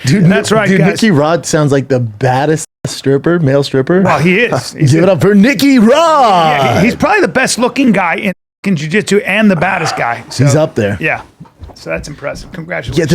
Dude, that's right, dude, guys. Nicky Rod sounds like the baddest stripper, male stripper. Well, he is. Give it up for Nicky Rod. Yeah, he's probably the best looking guy in jiu-jitsu and the baddest guy. So, He's up there. Yeah. So that's impressive. Congratulations. Yeah,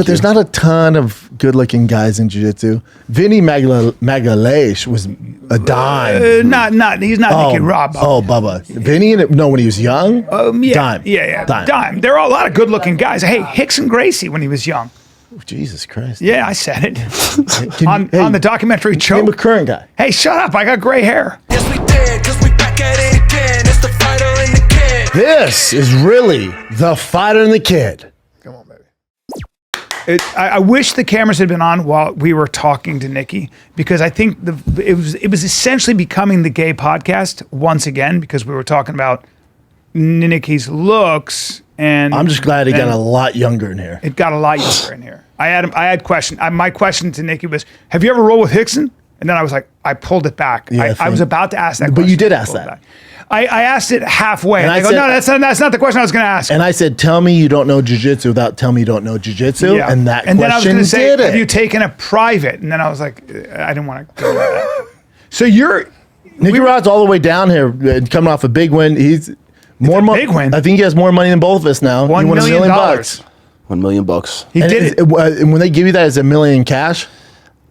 there's not a ton of good-looking guys in jiu-jitsu. Vinny Magalhaes was a dime. He's not Nicky Rod. Oh, Bubba. Vinny, when he was young, dime. Yeah. Dime. There are a lot of good-looking guys. Hey, Hickson Gracie when he was young. Oh, Jesus Christ. Yeah, I said it. on the documentary Choke. Name a current guy. Hey, shut up. I got gray hair. Yes, we did, because we back at it again. It's the fighter and the kid. This is really the fighter and the kid. Come on, baby. I wish the cameras had been on while we were talking to Nicky, because I think it was essentially becoming the gay podcast once again, because we were talking about Nicky's looks. And I'm just glad he got a lot younger in here. It got a lot younger in here. I had question. My question to Nicky was, have you ever rolled with Hickson? And then I was like, I pulled it back. Yeah, I was about to ask that question. But you did ask that. I asked it halfway. And I go, no, that's not the question I was going to ask. And I said, tell me you don't know jiu-jitsu without telling me you don't know jiu-jitsu. Yeah. And that and then I was question going to say, did it. have you taken a private? And then I was like, I didn't want to go with that. So Nicky Rod's all the way down here, coming off a big win. He's more money. Big win. I think he has more money than both of us now. $1 he won million. $1 million. $1 million. He And did it. And when they give you that as $1 million cash,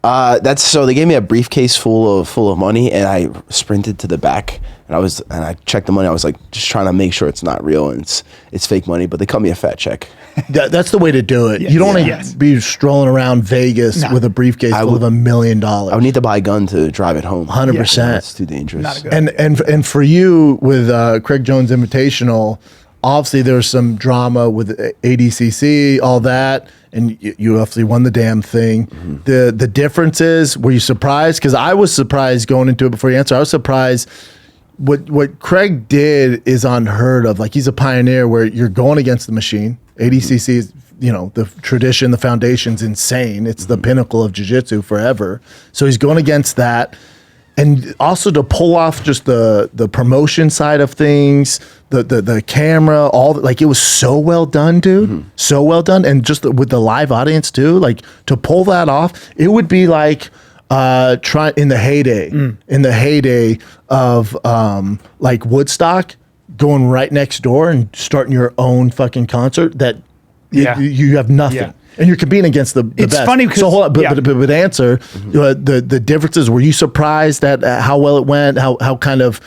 That's so they gave me a briefcase full of money, and I sprinted to the back, and I checked the money. I was like, just trying to make sure it's not real and it's fake money, but they cut me a fat check. that's the way to do it. Yes. You don't want to Yes. be strolling around Vegas with a briefcase full of $1 million. I would need to buy a gun to drive it home. 100%. That's too dangerous. Not a good And for you with Craig Jones Invitational, obviously there's some drama with ADCC, all that, and you obviously won the damn thing. The difference is, were you surprised? Because I was surprised going into it before you answer. I was surprised. What Craig did is unheard of. Like, he's a pioneer where you're going against the machine. ADCC is, the tradition, the foundation's insane. It's the pinnacle of jiu-jitsu forever. So he's going against that. And also to pull off just the promotion side of things, the camera, it was so well done, dude. So well done. And just with the live audience too, like, to pull that off, it would be like in the heyday of like Woodstock, going right next door and starting your own fucking concert that you have nothing. Yeah. And you're competing against the best. It's funny because... So hold on, but answer, the differences, were you surprised at how well it went, how kind of,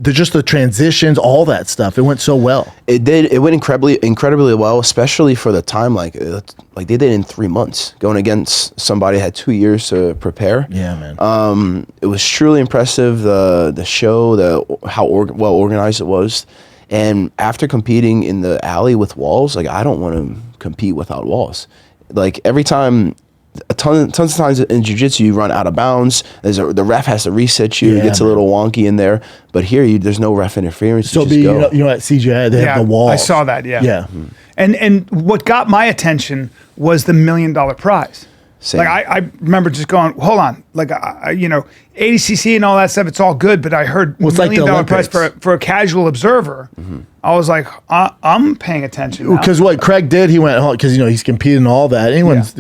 just the transitions, all that stuff? It went so well. It did. It went incredibly well, especially for the time. Like they did it in 3 months, going against somebody who had 2 years to prepare. Yeah, man. It was truly impressive. The show, how well organized it was. And after competing in the alley with walls, like, I don't want to compete without walls. Like, every time, tons of times in jiu-jitsu, you run out of bounds. The ref has to reset you. It gets a little wonky in there. But here, there's no ref interference. So, you know, at CGI, they have the walls. I saw that, yeah. Yeah. And what got my attention was the $1 million prize. Same. Like, I remember just going, hold on, like, ADCC and all that stuff, it's all good, but I heard $1 million prize for a casual observer. I was like, I'm paying attention now. Because what Craig did, he went, because he's competing and all that. Anyone's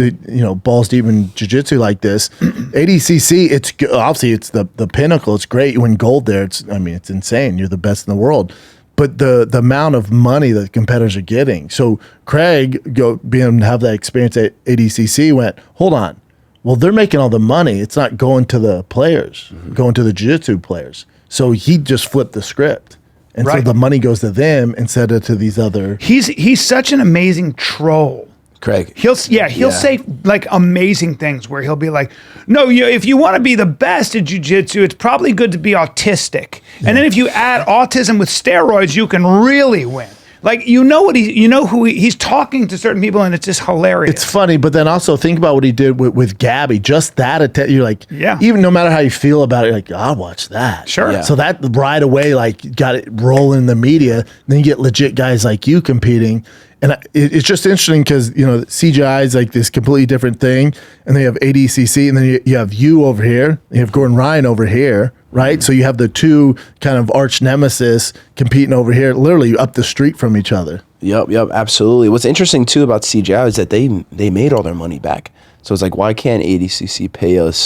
balls deep in jiu-jitsu like this, ADCC, it's obviously it's the pinnacle. It's great. You win gold there. It's insane. You're the best in the world. But the amount of money that competitors are getting. So Craig, being able to have that experience at ADCC, went, hold on. Well, they're making all the money. It's not going to the players, going to the jiu-jitsu players. So he just flipped the script. And so the money goes to them instead of to these other. He's such an amazing troll. Craig. He'll say like amazing things where he'll be like, no, if you want to be the best at jiu-jitsu, it's probably good to be autistic. And then if you add autism with steroids, you can really win. Like, who he's talking to certain people, and it's just hilarious. It's funny, but then also think about what he did with Gabby. Just that, you're like, even no matter how you feel about it, you're like, I'll watch that. Sure. Yeah. So that right away, like, got it rolling in the media. Then you get legit guys like you competing. And it's just interesting because, CGI is like this completely different thing. And they have ADCC, and then you have you over here. You have Gordon Ryan over here, right? So you have the two kind of arch nemesis competing over here, literally up the street from each other. Yep, absolutely. What's interesting, too, about CGI is that they made all their money back. So it's like, why can't ADCC pay us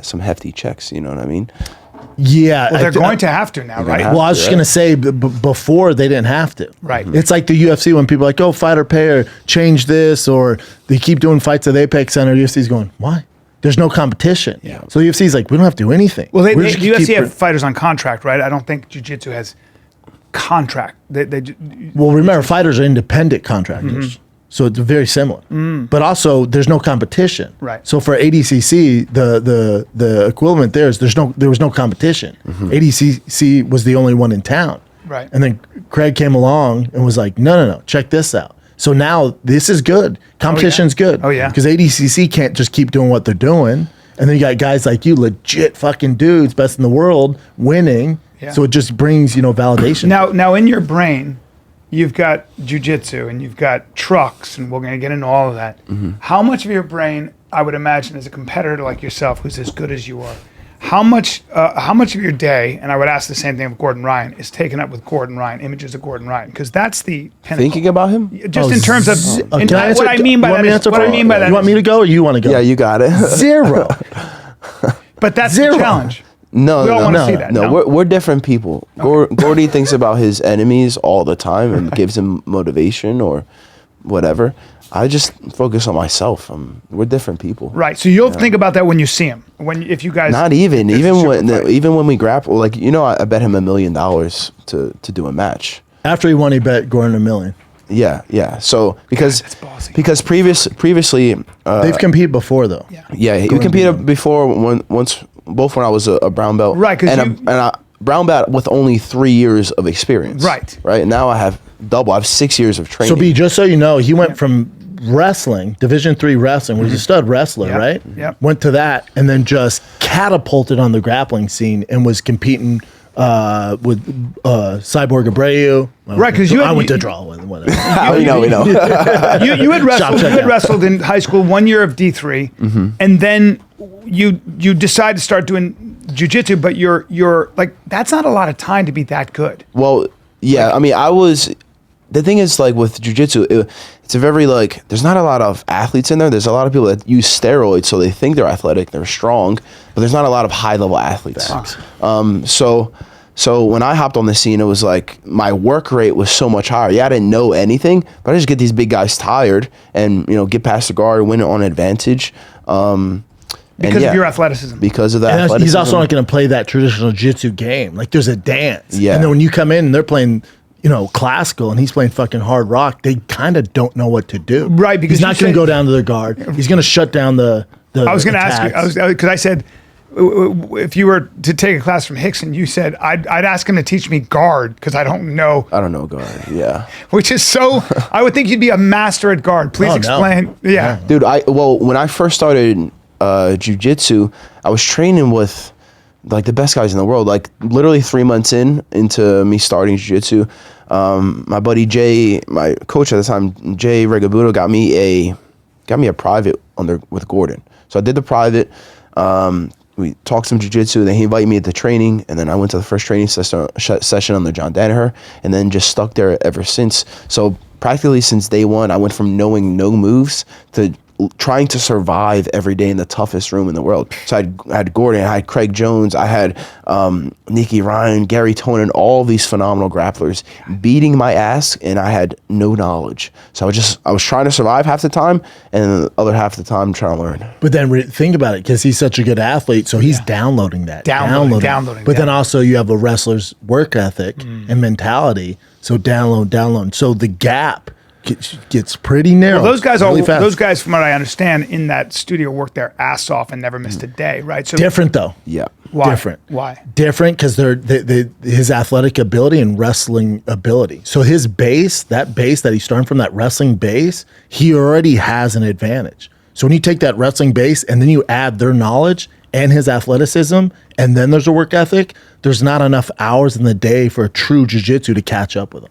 some hefty checks? You know what I mean? Yeah. Well, they're going to have to now, right? Well, I was just going to say, before they didn't have to. Right. It's like the UFC when people are like, oh, fighter pay or change this, or they keep doing fights at the Apex Center. UFC's going, why? There's no competition. Yeah. So the UFC's like, we don't have to do anything. Well, the We're just gonna UFC keep- have fighters on contract, right? I don't think jiu-jitsu has contract. Well, remember, fighters are independent contractors. So it's very similar. But also, there's no competition. Right. So for ADCC, the equivalent there is there was no competition. ADCC was the only one in town. Right. And then Craig came along and was like, no, check this out. So now this is good. Competition's good. Oh, yeah. Because ADCC can't just keep doing what they're doing. And then you got guys like you, legit fucking dudes, best in the world, winning. Yeah. So it just brings, validation. Now in your brain, you've got jiu-jitsu and you've got trucks, and we're going to get into all of that. How much of your brain, I would imagine, as a competitor like yourself, who's as good as you are, how much of your day, and I would ask the same thing of Gordon Ryan, is taken up with Gordon Ryan, images of Gordon Ryan? Because that's the pinnacle. Thinking about him? Just in terms of Can I answer- what I mean by you want me to that. answer What I for- mean by that. You want me to go or you want to go? Yeah, you got it. Zero. But that's Zero. the challenge. No, We all no, wanna no, see that, no. no? We're different people. Gordy thinks about his enemies all the time and gives him motivation or whatever. I just focus on myself. We're different people. Right. So you'll think about that when you see him. If you guys Not even if it's a even super when fight. even when we grapple. Like I bet him $1 million to do a match. After he won, he bet Gordon $1 million. Yeah. So because that's ballsy. previously They've competed before, though. Yeah. he competed before both when I was a brown belt. Right, 'cause and a brown belt with only 3 years of experience. Right. And now I have double. I have 6 years of training. So, B, just so you know, he went from wrestling, Division III wrestling, where he's a stud wrestler, Yep, right? yep. Went to that and then just catapulted on the grappling scene and was competing with Cyborg Abreu. Well, Right, 'cause I went to draw with whatever. we know. you had wrestled. Shop You had check out. wrestled in high school 1 year of D3, and then you decide to start doing jiu-jitsu. But you're like, that's not a lot of time to be that good. Well, yeah. I mean, the thing is, like, with jiu-jitsu, it's a very, like, there's not a lot of athletes in there. There's a lot of people that use steroids, so they think they're athletic, they're strong, but there's not a lot of high-level athletes. So when I hopped on the scene, it was like my work rate was so much higher. Yeah, I didn't know anything, but I just get these big guys tired and, get past the guard, win it on advantage. Because of your athleticism. Because of that And athleticism. he's also not going to play that traditional jiu-jitsu game. Like, there's a dance. Yeah. And then when you come in and they're playing, classical and he's playing fucking hard rock, they kind of don't know what to do. Right, because he's not you going to said- go down to their guard. He's going to shut down the I was going to ask attacks. you, because I said, if you were to take a class from Hickson, you said, I'd ask him to teach me guard, because I don't know. I don't know guard. Yeah. Which is so, I would think you'd be a master at guard. Please Oh, no. explain. Yeah. Dude, when I first started jiu-jitsu, I was training with like the best guys in the world. Like literally 3 months into me starting jiu-jitsu, my buddy Jay, my coach at the time, Jay Regabudo, got me a private with Gordon. So I did the private. We talked some jiu-jitsu. Then he invited me to training, and then I went to the first training session under John Danaher, and then just stuck there ever since. So practically since day one, I went from knowing no moves to trying to survive every day in the toughest room in the world. So I had Gordon, I had Craig Jones, I had Nicky Rod, Gary Tonin, all these phenomenal grapplers beating my ass, and I had no knowledge. So I was trying to survive half the time, and the other half of the time trying to learn. But then think about it, because he's such a good athlete, so he's downloading that. Downloading. But then also you have a wrestler's work ethic and mentality, so download. So the gap gets pretty narrow. Well, those fast. guys, from what I understand, in that studio work their ass off and never missed a day, right? So Different though. Yeah. Why? Different. Why? Different because his athletic ability and wrestling ability. So his base that he's starting from, that wrestling base, he already has an advantage. So when you take that wrestling base and then you add their knowledge and his athleticism, and then there's a work ethic, there's not enough hours in the day for a true jiu-jitsu to catch up with him.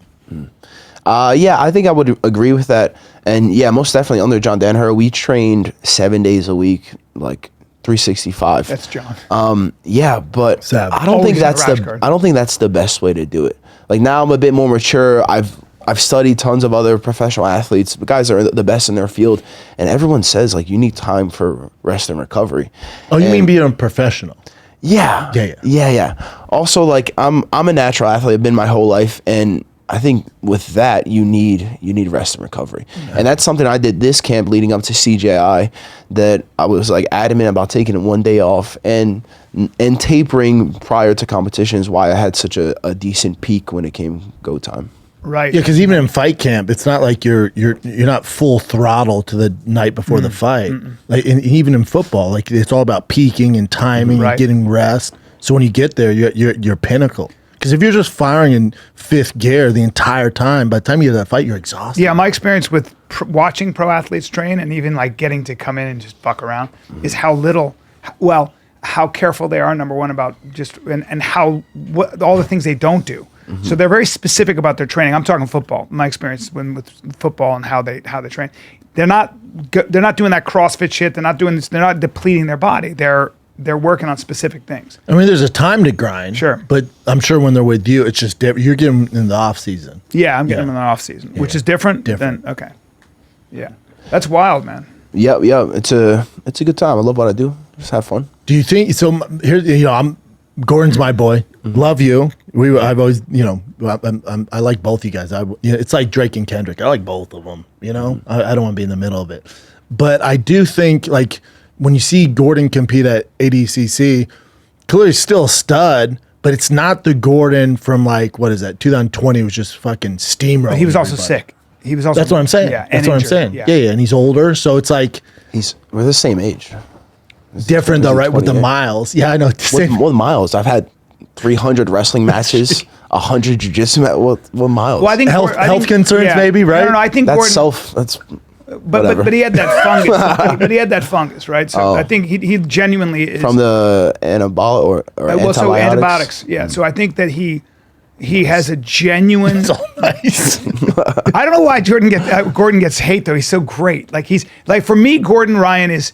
Yeah, I think I would agree with that. And yeah, most definitely under John Danaher, we trained 7 days a week, like 365. That's John. Yeah, but Savage. I don't think Always in a that's rash guard. I don't think that's the best way to do it. Like now I'm a bit more mature. I've I've studied tons of other professional athletes, the guys that are the best in their field, and everyone says like you need time for rest and recovery. Oh, you And- mean being a professional? Yeah. Also, like I'm a natural athlete. I've been my whole life, and I think with that you need rest and recovery, and that's something I did this camp leading up to CJI. That I was like adamant about taking one day off and tapering prior to competitions. Why I had such a decent peak when it came go time. Right. Yeah, because even in fight camp, it's not like you're not full throttle to the night before the fight. Like even in football, like it's all about peaking and timing Right. and getting rest. So when you get there, you're pinnacle. Because if you're just firing in fifth gear the entire time, by the time you get to that fight, you're exhausted. Yeah, my experience with watching pro athletes train and even like getting to come in and just fuck around is how little, well, how careful they are, number one, about just, and how, all the things they don't do. So they're very specific about their training. I'm talking football. My experience with football and how they train. They're not doing that CrossFit shit. They're not doing this. They're not depleting their body. They're working on specific things. I mean, there's a time to grind. Sure. But I'm sure when they're with you, it's just different. You're getting them in the off season. Yeah, I'm getting them in the off season, which is different. Different. Than, okay. Yeah, that's wild, man. Yeah, it's a good time. I love what I do. Just have fun. Do you think so? Here, Gordon's my boy. Love you. I've always, I like both you guys. It's like Drake and Kendrick. I like both of them. I don't want to be in the middle of it, but I do think like when you see Gordon compete at ADCC, clearly he's still a stud, but it's not the Gordon from like what is that 2020 was just fucking steamrolling. He was also everybody. sick. He was also. That's what I'm saying. Yeah, That's and what I'm injured. saying. Yeah. Yeah, and he's older, so it's like We're the same age. different though, right? With the 28. miles. Yeah, I know. What miles? I've had 300 wrestling matches, 100 jiu-jitsu. What miles? Well, I think Health concerns, maybe, right? No, I think that's Gordon. That's. But whatever. he had that fungus. But he had that fungus, right? So I think he genuinely is From the anabolic or antibiotics. so antibiotics. Yeah. So I think that he has a genuine. It's all nice. I don't know why Gordon gets hate though. He's so great. Like he's like for me, Gordon Ryan is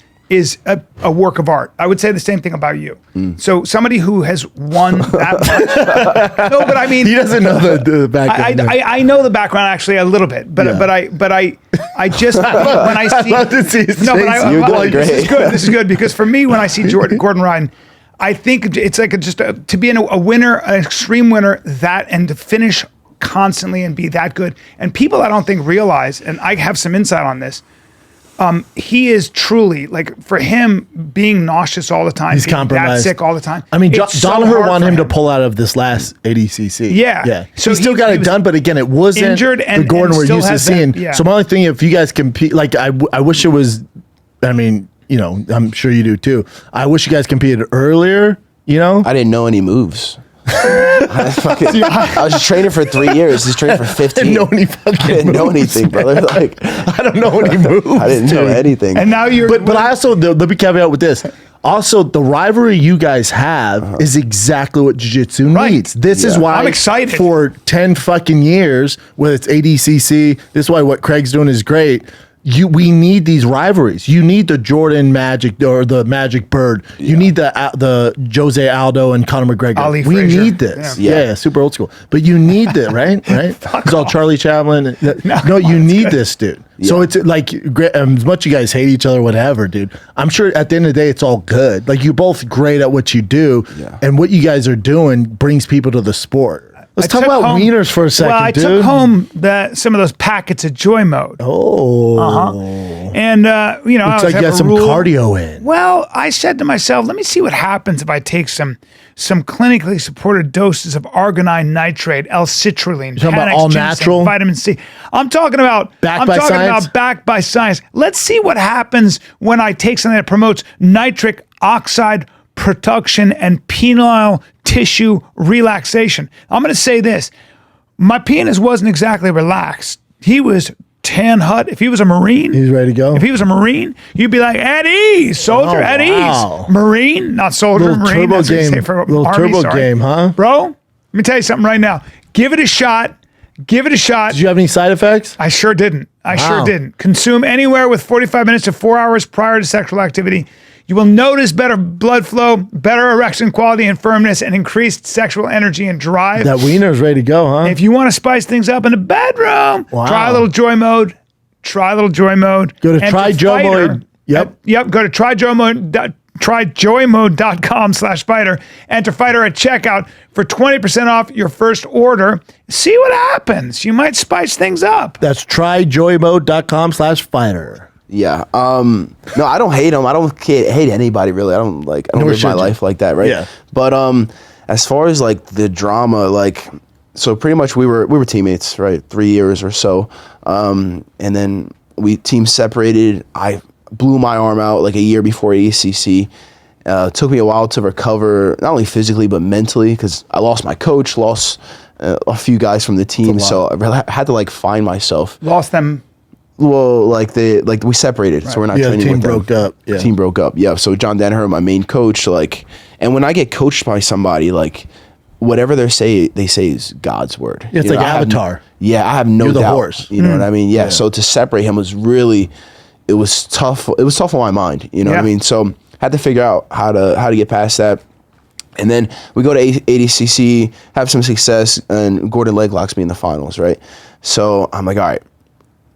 a work of art. I would say the same thing about you. So somebody who has won that much. No, but I mean He doesn't know the background. I know the background actually a little bit, but I just when I see love to see his no, but face. You're doing this is great. good. This is good because for me when I see Gordon Ryan, I think it's like to be a winner, an extreme winner, and to finish constantly and be that good. And people I don't think realize, and I have some insight on this. He is truly like for him being nauseous all the time. He's being compromised. that sick all the time. I mean, It's so Danaher hard wanted for him to pull out of this last ADCC. Yeah. So So he still he got it was done, but again, it wasn't injured and- the Gordon and we're still used to has that- seeing. yeah. So my only thing, if you guys compete, like I wish it was. I mean, I'm sure you do too. I wish you guys competed earlier. I didn't know any moves. I was just training for 3 years. He's training for 15. I didn't know any fucking I didn't know moves, anything, brother. Like I don't know any moves. I didn't know dude. anything. And now you're. But I also let me caveat with this. Also, the rivalry you guys have is exactly what jiu-jitsu needs. This is Yeah. why I'm excited. for 10 fucking years, whether it's ADCC, this is why what Craig's doing is great. We need these rivalries. You need the Jordan Magic or the Magic Bird. You need the Jose Aldo and Conor McGregor. Ali we Frazier. need this. Yeah. Yeah, super old school. But you need it, right? It's all Charlie Chaplin. No, you need this, dude. So it's like as much you guys hate each other, whatever, dude. I'm sure at the end of the day, it's all good. Like you're both great at what you do, and what you guys are doing brings people to the sport. Let's talk about wieners for a second, well, I dude. took home some of those packets of Joy Mode. Oh, And, I looks like always you have got a some rule. cardio in. Well, I said to myself, let me see what happens if I take some clinically supported doses of arginine nitrate, L-citrulline, talking about Panax all ginseng, natural? vitamin C. I'm talking about Backed by science? backed by science. Let's see what happens when I take something that promotes nitric oxide production and penile tissue relaxation. I'm going to say this. My penis wasn't exactly relaxed. He was tan hut. If he was a Marine, He's ready to go. If he was a Marine, you'd be like, at ease, soldier, Oh, at wow. ease. Marine, not soldier, Little Marine. turbo That's what you game. say for Little Army, turbo sorry. game, huh? Bro, let me tell you something right now. Give it a shot. Give it a shot. Did you have any side effects? I sure didn't. I sure Wow. didn't. Consume anywhere with 45 minutes to 4 hours prior to sexual activity. You will notice better blood flow, better erection quality and firmness, and increased sexual energy and drive. That wiener's ready to go, huh? If you want to spice things up in the bedroom, try a little joy mode. Try a little joy mode. Go to Enter Try Joy Fighter. Mode. Yep. Yep. Go to tryjoymode.com/fighter. Enter fighter at checkout for 20% off your first order. See what happens. You might spice things up. That's tryjoymode.com/fighter. Yeah. No, I don't hate him. I don't hate anybody really. I don't live my life like that, right? Yeah. But as far as like the drama, like, so pretty much we were teammates, right? 3 years or so. And then teams separated. I blew my arm out like a year before ADCC. Took me a while to recover, not only physically but mentally, because I lost my coach, lost a few guys from the team, so I really had to like find myself. Lost them. Well, we separated, so we're not training the team with them. broke up. Yeah. Team broke up. Yeah. So John Danaher, my main coach, like, and when I get coached by somebody, like, whatever they say is God's word. Yeah, it's like Avatar. I have no You're the doubt. horse. You know what I mean? Yeah. So to separate him was really, it was tough. It was tough on my mind. You know what I mean? So had to figure out how to get past that. And then we go to ADCC, have some success, and Gordon leg locks me in the finals, right? So I'm like, all right,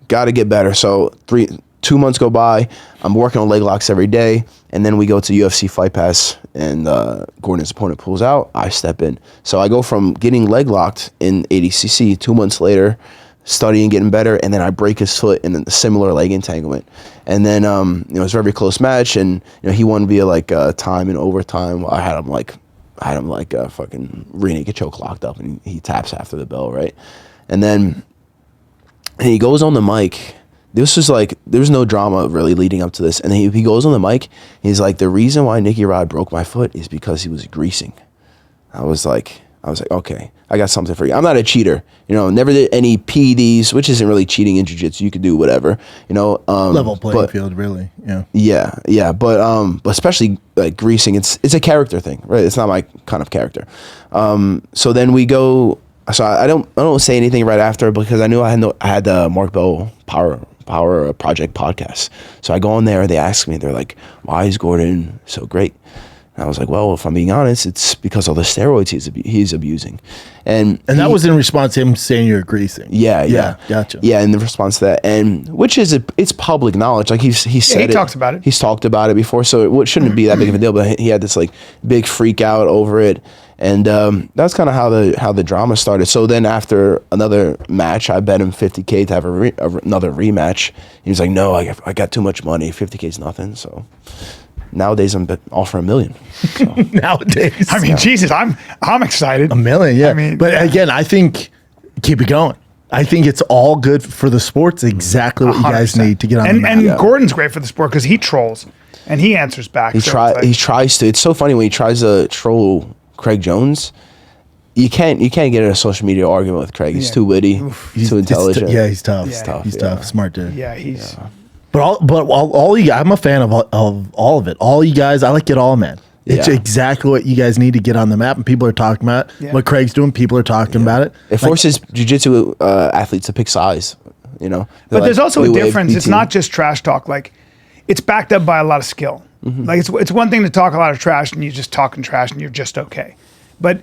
got to get better. So 2 months go by. I'm working on leg locks every day. And then we go to UFC Fight Pass, and Gordon's opponent pulls out. I step in. So I go from getting leg locked in ADCC 2 months later, studying, getting better, and then I break his foot in a similar leg entanglement. And then it was a very close match, and he won via like time and overtime. I had him like a fucking rear naked choke locked up, and he taps after the bell, right? And then he goes on the mic. This was like, there was no drama really leading up to this. And he goes on the mic. He's like, the reason why Nicky Rod broke my foot is because he was greasing. I was like, okay, I got something for you. I'm not a cheater, never did any PEDs, which isn't really cheating in jiu-jitsu. You could do whatever, level playing field, really. Yeah. Yeah. But especially like greasing, it's a character thing, right? It's not my kind of character. So then we go, so I don't say anything right after, because I knew I had the Mark Bell Power Project podcast. So I go on there, they ask me, they're like, why is Gordon so great? And I was like, well, if I'm being honest, it's because of the steroids he's abusing. And that was in response to him saying you're greasing. Yeah. Gotcha. Yeah, in the response to that, and which is it's public knowledge. Like he said he talks about it. He's talked about it before, so it shouldn't be that big of a deal. But he had this like big freak out over it, and that's kind of how the drama started. So then after another match, I bet him $50K to have another rematch. He was like, no, I got too much money. $50K is nothing. So nowadays I'm offering $1 million. So. Nowadays, I mean, Jesus, I'm excited. $1 million, yeah. I mean, but again, I think keep it going. I think it's all good for the sports. Exactly what you guys 100%. need to get on the map. And Gordon's great for the sport because he trolls and he answers back. He tries to. It's so funny when he tries to troll Craig Jones. You can't get in a social media argument with Craig. He's too witty, too intelligent. He's tough. He's tough. Smart dude. But all you guys, I'm a fan of all of it. All you guys, I like it all, man. It's exactly what you guys need to get on the map, and people are talking about it. What Craig's doing, people are talking about it. It forces jiu-jitsu athletes to pick sides, But there's also a difference. It's not just trash talk. Like, it's backed up by a lot of skill. Mm-hmm. Like, it's one thing to talk a lot of trash and you're just talking trash and you're just okay. But,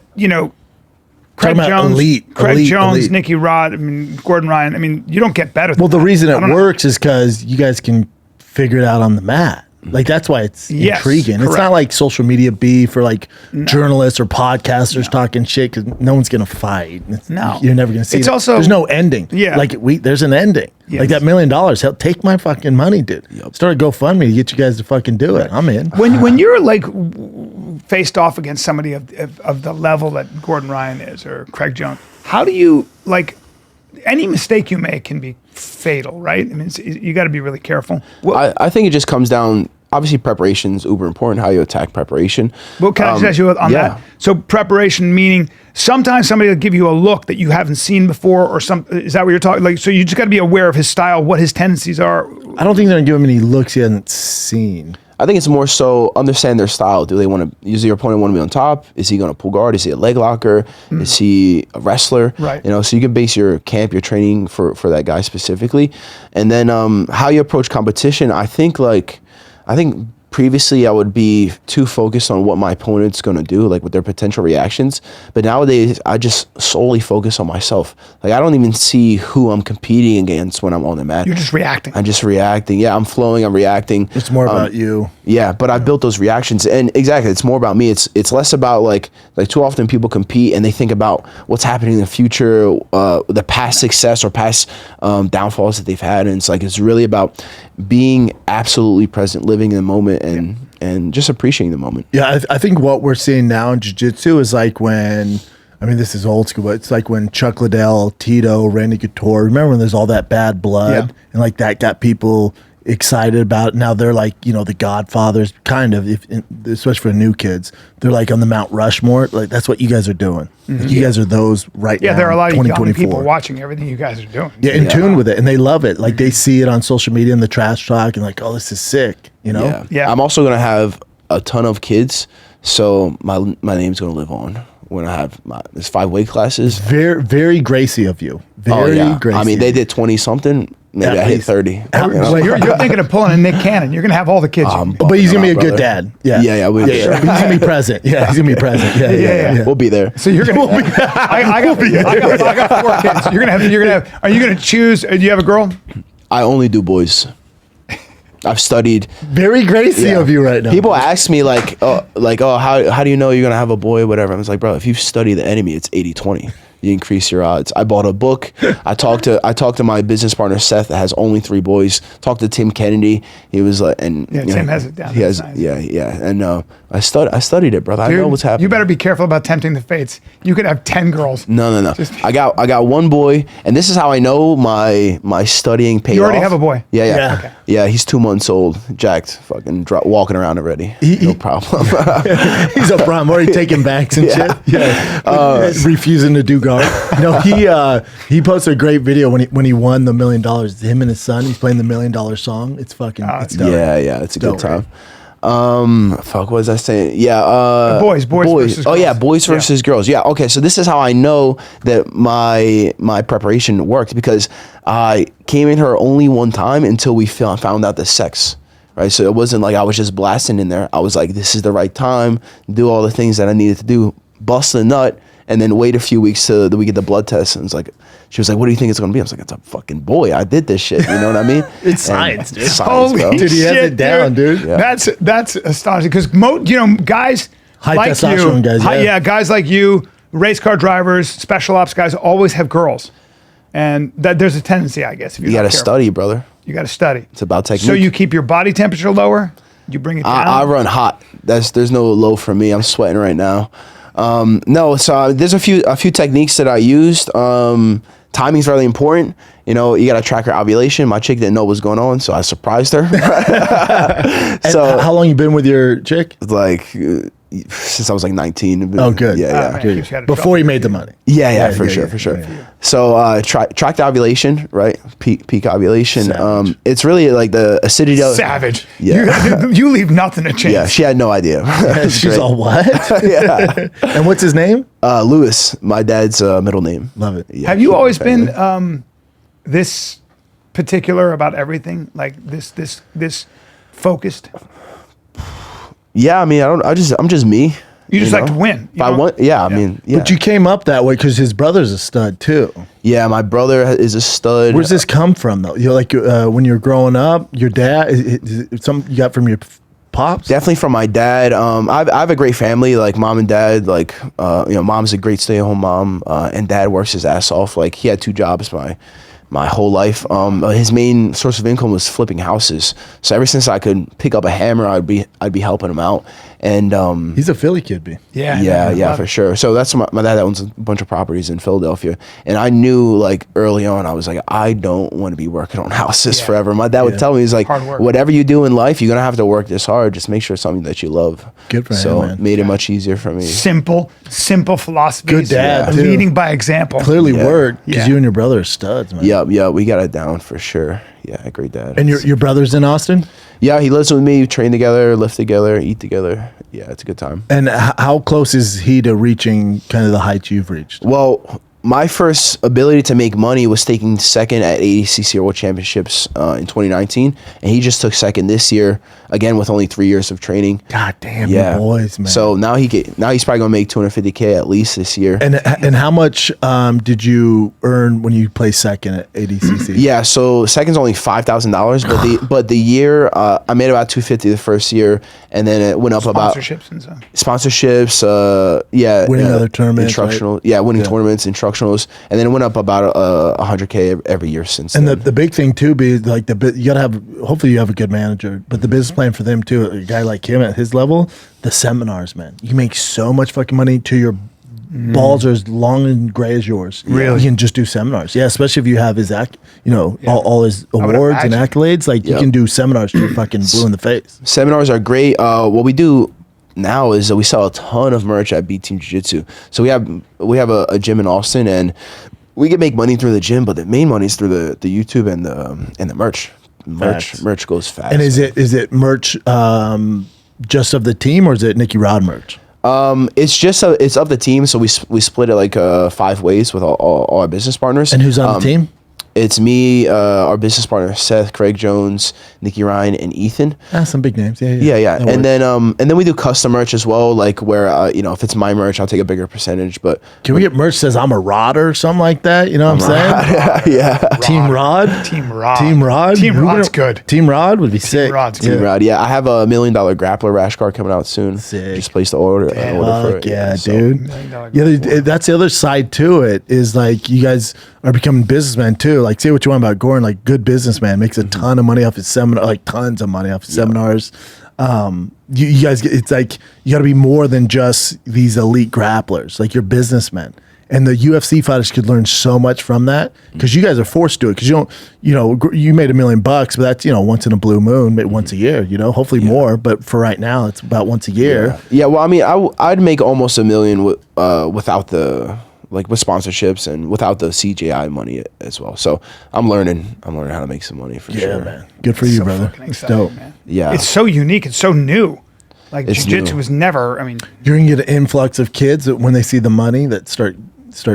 Craig Jones, Nicky Rod, Gordon Ryan, you don't get better than Well, the that. reason it works is because you guys can figure it out on the mat. Like, that's why it's intriguing. Correct. It's not like social media beef or like journalists or podcasters talking shit, because no one's going to fight. You're never going to see it. Also, there's no ending. Yeah. Like, there's an ending. Yes. Like that $1 million. Hell, take my fucking money, dude. Start a GoFundMe to get you guys to fucking do it. I'm in. When you're like faced off against somebody of the level that Gordon Ryan is or Craig Jones, how do you, like, any mistake you make can be fatal, right? You got to be really careful. I think it just comes down, obviously preparation is uber important, how you attack preparation. Well, can I just ask you on that? So preparation meaning sometimes somebody will give you a look that you haven't seen before, or is that what you're talking? Like, so you just got to be aware of his style, what his tendencies are. I don't think they're going to give him any looks he hasn't seen. I think it's more so understand their style. Do they want to? Usually, your opponent want to be on top? Is he going to pull guard? Is he a leg locker? Is he a wrestler? Right. You know, so you can base your camp, your training for that guy specifically, and then how you approach competition. I think previously I would be too focused on what my opponent's going to do, like with their potential reactions. But nowadays I just solely focus on myself. Like I don't even see who I'm competing against when I'm on the mat. You're just reacting. I'm just reacting. Yeah, I'm flowing, I'm reacting. It's more about you. Yeah, but I've built those reactions, and exactly, it's more about me. It's less about like too often people compete and they think about what's happening in the future, the past success or past downfalls that they've had, and it's really about being absolutely present, living in the moment, and just appreciating the moment. Yeah, I think what we're seeing now in jiu-jitsu is like when, I mean, this is old school, but it's like when Chuck Liddell, Tito, Randy Couture, remember when there's all that bad blood and like that got people excited about it. Now they're like, you know, the Godfathers, kind of, especially for new kids. They're like on the Mount Rushmore. Like that's what you guys are doing. Like, you guys are those right now. Yeah, there are a lot of young people watching everything you guys are doing. Yeah, in tune with it, and they love it. Like they see it on social media and the trash talk, and like, oh, this is sick. You know? Yeah. I'm also gonna have a ton of kids, so my name's gonna live on when I have there's 5 weight classes. Very, very Gracie of you. Very Gracie. I mean, they did 20 something. Maybe I hit 30. You're thinking of pulling a Nick Cannon. You're going to have all the kids. But he's gonna be a good dad. Yeah, Yeah. But he's gonna be present. Yeah, he's gonna be present. Yeah. We'll be there. So you're going to. I got 4 kids. You're going to have. Are you going to choose? Do you have a girl? I only do boys. I've studied. Very Gracie of you right now. People ask me how do you know you're gonna have a boy, whatever. I was like, bro, if you study the enemy, it's 80-20. You increase your odds. I bought a book. I talked to my business partner Seth that has only 3 boys. Talked to Tim Kennedy. He was like, and Tim has it down. He has, nice. yeah. And I studied it, brother. Dude, I know what's happening. You better be careful about tempting the fates. You could have 10 girls. No. I got 1 boy, and this is how I know my studying paid off. You already have a boy. Yeah. Okay. Yeah, he's 2 months old, jacked, fucking walking around already. No problem. He's a prom, already taking backs and shit. Yeah, refusing to do guard. No, he posted a great video when he won the $1 million. Him and his son. He's playing the $1 million song. It's fucking. It's dope. Yeah, it's a good time. What was I saying? Yeah, boys versus oh girls. yeah, boys versus girls. Yeah, okay. So this is how I know that my preparation worked, because I came in here only one time until we found out the sex. Right, so it wasn't like I was just blasting in there. I was like, this is the right time, do all the things that I needed to do, bust a nut, and then wait a few weeks till we get the blood test. And it's like, she was like, what do you think it's gonna be? I was like, it's a fucking boy. I did this shit. You know what I mean? It's science, dude. Science, bro. Dude, he has it down, dude. Yeah. That's astonishing, because guys High like testosterone you, guys, guys like you, race car drivers, special ops guys always have girls, and that there's a tendency, I guess. If You got to study, brother. You got to study. It's about technique. So you keep your body temperature lower. You bring it down. I run hot. There's no low for me. I'm sweating right now. No, so there's a few techniques that I used. Timing's really important. You know, you got to track her ovulation. My chick didn't know what was going on, so I surprised her. So how long you been with your chick? Like since I was like 19. Oh, good. Yeah. Keeps you out of Before trouble. you made the money. Yeah, for sure. So track the ovulation, right? Peak ovulation. Savage. It's really like the acidity. Savage. Yeah. You leave nothing to chance. Yeah, she had no idea. She's Great. all what? Yeah. And what's his name? Lewis, my dad's middle name. Love it. Yeah, Have you always been this particular about everything? Like this focused? Yeah, I mean, I'm just me. You just like to win. If I want, I mean, yeah. But you came up that way because his brother's a stud too. Yeah, my brother is a stud. Where's this come from though? You're like when you're growing up, your dad is it something you got from your pops? Definitely from my dad. I have a great family, like mom and dad. Like, mom's a great stay-at-home mom, and dad works his ass off. Like, he had 2 jobs my whole life. His main source of income was flipping houses. So ever since I could pick up a hammer, I'd be helping him out. And He's a Philly kid, B. Yeah, for sure. So that's my dad that owns a bunch of properties in Philadelphia, and I knew like early on, I was like, I don't want to be working on houses forever. My dad would tell me, he's like, Hard work. whatever you do in life, you're gonna have to work this hard. Just make sure it's something that you love. Good for him, so man. it made it much easier for me. Simple philosophies. Good dad, too. Leading by example. Clearly worked because Yeah. you and your brother are studs, man. Yeah, we got it down for sure. Yeah, great dad. And your brother's in Austin? Yeah, he lives with me. We train together, lift together, eat together. Yeah, it's a good time. And how close is he to reaching kind of the heights you've reached? Well, my first ability to make money was taking second at ADCC World Championships in 2019, and he just took second this year, again with only 3 years of training. God damn, Yeah, you boys, man. So now he's probably gonna make $250K at least this year. And how much did you earn when you placed second at ADCC? Yeah, so second's only $5,000, but the year I made about $250 the first year, and then it went up about Sponsorships and stuff. sponsorships. Winning other tournaments, instructional, right? yeah, winning tournaments, instructionals, and then it went up about $100K every year since. And then. the big thing too be like you gotta have, hopefully you have a good manager, but the business plan for them too, a guy like him at his level, the seminars, man, you can make so much fucking money till your balls are as long and gray as yours. Really? You can just do seminars. Yeah, especially if you have his all his awards and imagine. accolades, like you can do seminars to fucking blue in the face. Seminars are great. What we do now is we sell a ton of merch at B Team Jiu-Jitsu. So we have a gym in Austin, and we can make money through the gym, but the main money is through the YouTube and the merch. Facts. Merch goes fast. And is it merch just of the team, or is it Nicky Rod merch? It's of the team, so we split it like 5 ways with all our business partners. And who's on the team? It's me, our business partner Seth, Craig Jones, Nicky Rod, and Ethan. Some big names. Yeah. Yeah. That And works. then we do custom merch as well, like where if it's my merch, I'll take a bigger percentage. But Can we get merch that says I'm a Rodder or something like that? You know what I'm saying? yeah, Team Rod? Team Rod. Team Rod? Team Rod's good. Team Rod would be sick. Rod's Team good. Rod. Yeah, I have a $1 million grappler rash guard coming out soon. Sick. Just placed the order. Damn. order for Fuck it. yeah, So- dude. $1 million Yeah, that's the other side to it, is like you guys are becoming businessmen too. Like, say what you want about Goran, like good businessman, makes a ton of money off his seminar, like tons of money off his seminars. You guys, it's like you got to be more than just these elite grapplers. Like, you're businessmen. And the UFC fighters could learn so much from that, because you guys are forced to do it. Because you made $1 million, but that's once in a blue moon, maybe once a year. Hopefully more, but for right now, it's about once a year. Yeah. Well, I mean, I'd make almost $1 million without the with sponsorships and without the CJI money as well. So I'm learning how to make some money for sure. Yeah, man. Good for you, So brother. fucking It's exciting, dope. man. Yeah. It's so unique. It's so new. Like, It's jiu-jitsu new. was never, I mean, You're gonna get an influx of kids that when they see the money that start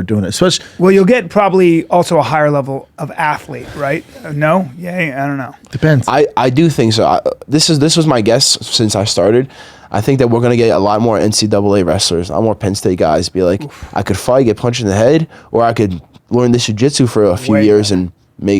doing it. Especially, well, you'll get probably also a higher level of athlete, right? No? Yeah, I don't know. depends. I do think so. This was my guess since I started. I think that we're gonna get a lot more NCAA wrestlers, a lot more Penn State guys. Be like, I could fight, get punched in the head, or I could learn this jiu-jitsu for a few Way years better. and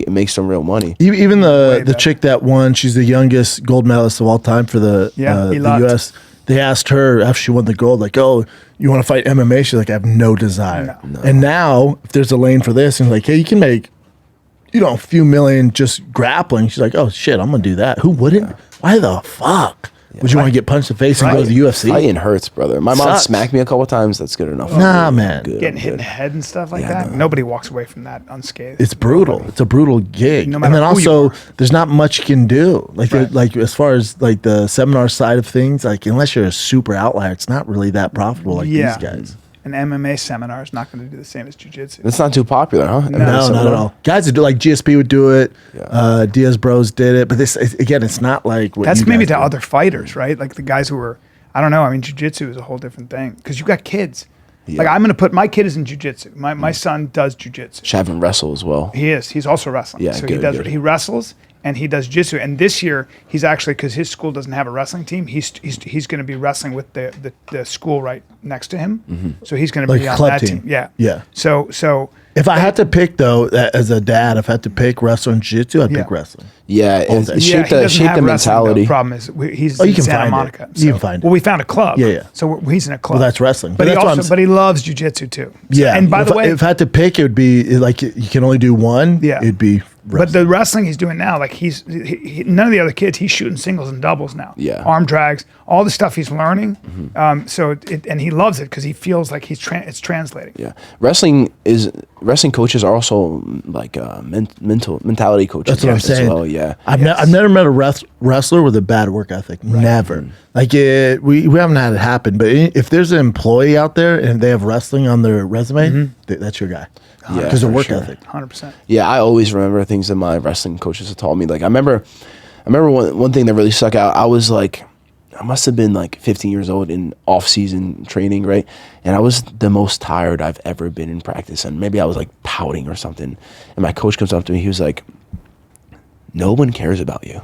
make some real money. Even the better. chick that won, she's the youngest gold medalist of all time for the Elot. U.S. They asked her after she won the gold, like, "Oh, you want to fight MMA?" She's like, "I have no desire." No. And now, if there's a lane for this, and like, hey, you can make, a few million just grappling. She's like, "Oh shit, I'm gonna do that." Who wouldn't? Why the fuck would you want to get punched in the face and go to the UFC? Fighting hurts, brother. My mom Sucks. smacked me a couple times. That's good enough. Nah, man. Good, Getting I'm hit in good. the head and stuff like Yeah, that. no. Nobody walks away from that unscathed. It's brutal. It's a brutal gig. No And matter then who you also, are. there's not much you can do. Like, Right. like as far as like the seminar side of things, like unless you're a super outlier, it's not really that profitable like Yeah. these guys. An MMA seminar is not going to do the same as jiu-jitsu. It's not too popular, huh? No, No, not at all. Guys would do, like GSP would do it. Yeah. Diaz Bros did it, but again, it's not like what That's you maybe guys to do. other fighters, right? Like the guys who are, I don't know. I mean, jiu-jitsu is a whole different thing because you got kids. Yeah. Like I'm going to put my kid is in jiu-jitsu. My son does jiu-jitsu. Should have him wrestle as well. He is. He's also wrestling. Yeah, so good, he does. good. He wrestles and he does jiu-jitsu. And this year he's actually, because his school doesn't have a wrestling team, he's going to be wrestling with the school right next to him. So he's going to Like be a on club that team. team. Yeah. Yeah. So If I had to pick though, as a dad, if I had to pick wrestling and jiu-jitsu, I'd pick Yeah. wrestling. Yeah, and day. shape he the doesn't have wrestling, mentality. though. Problem is he's Oh, you in can Santa find it. Monica. You can find it. Well, we found a club. Yeah, yeah. So he's in a club. Well, that's wrestling. But But he that's what I'm also, s- but he loves jujitsu too. So- Yeah. And by if the way, if I had to pick, it would be like you can only do one. Yeah. It'd be but wrestling. the wrestling he's doing now, like none of the other kids, he's shooting singles and doubles now. Yeah. Arm drags, all the stuff he's learning. And he loves it because he feels like it's translating. Yeah, wrestling coaches are also like mentality coaches. That's what I'm as saying. well, yeah, I've never met a wrestler with a bad work ethic. Never. Like we haven't had it happen. But if there's an employee out there and they have wrestling on their resume, that's your guy. Yeah, Because of for work sure. ethic. 100%. Yeah, I always remember things that my wrestling coaches have taught me. Like I remember remember one thing that really stuck out. I was like, I must have been like 15 years old in off-season training, right? And I was the most tired I've ever been in practice. And maybe I was like pouting or something. And my coach comes up to me. He was like, no one cares about you.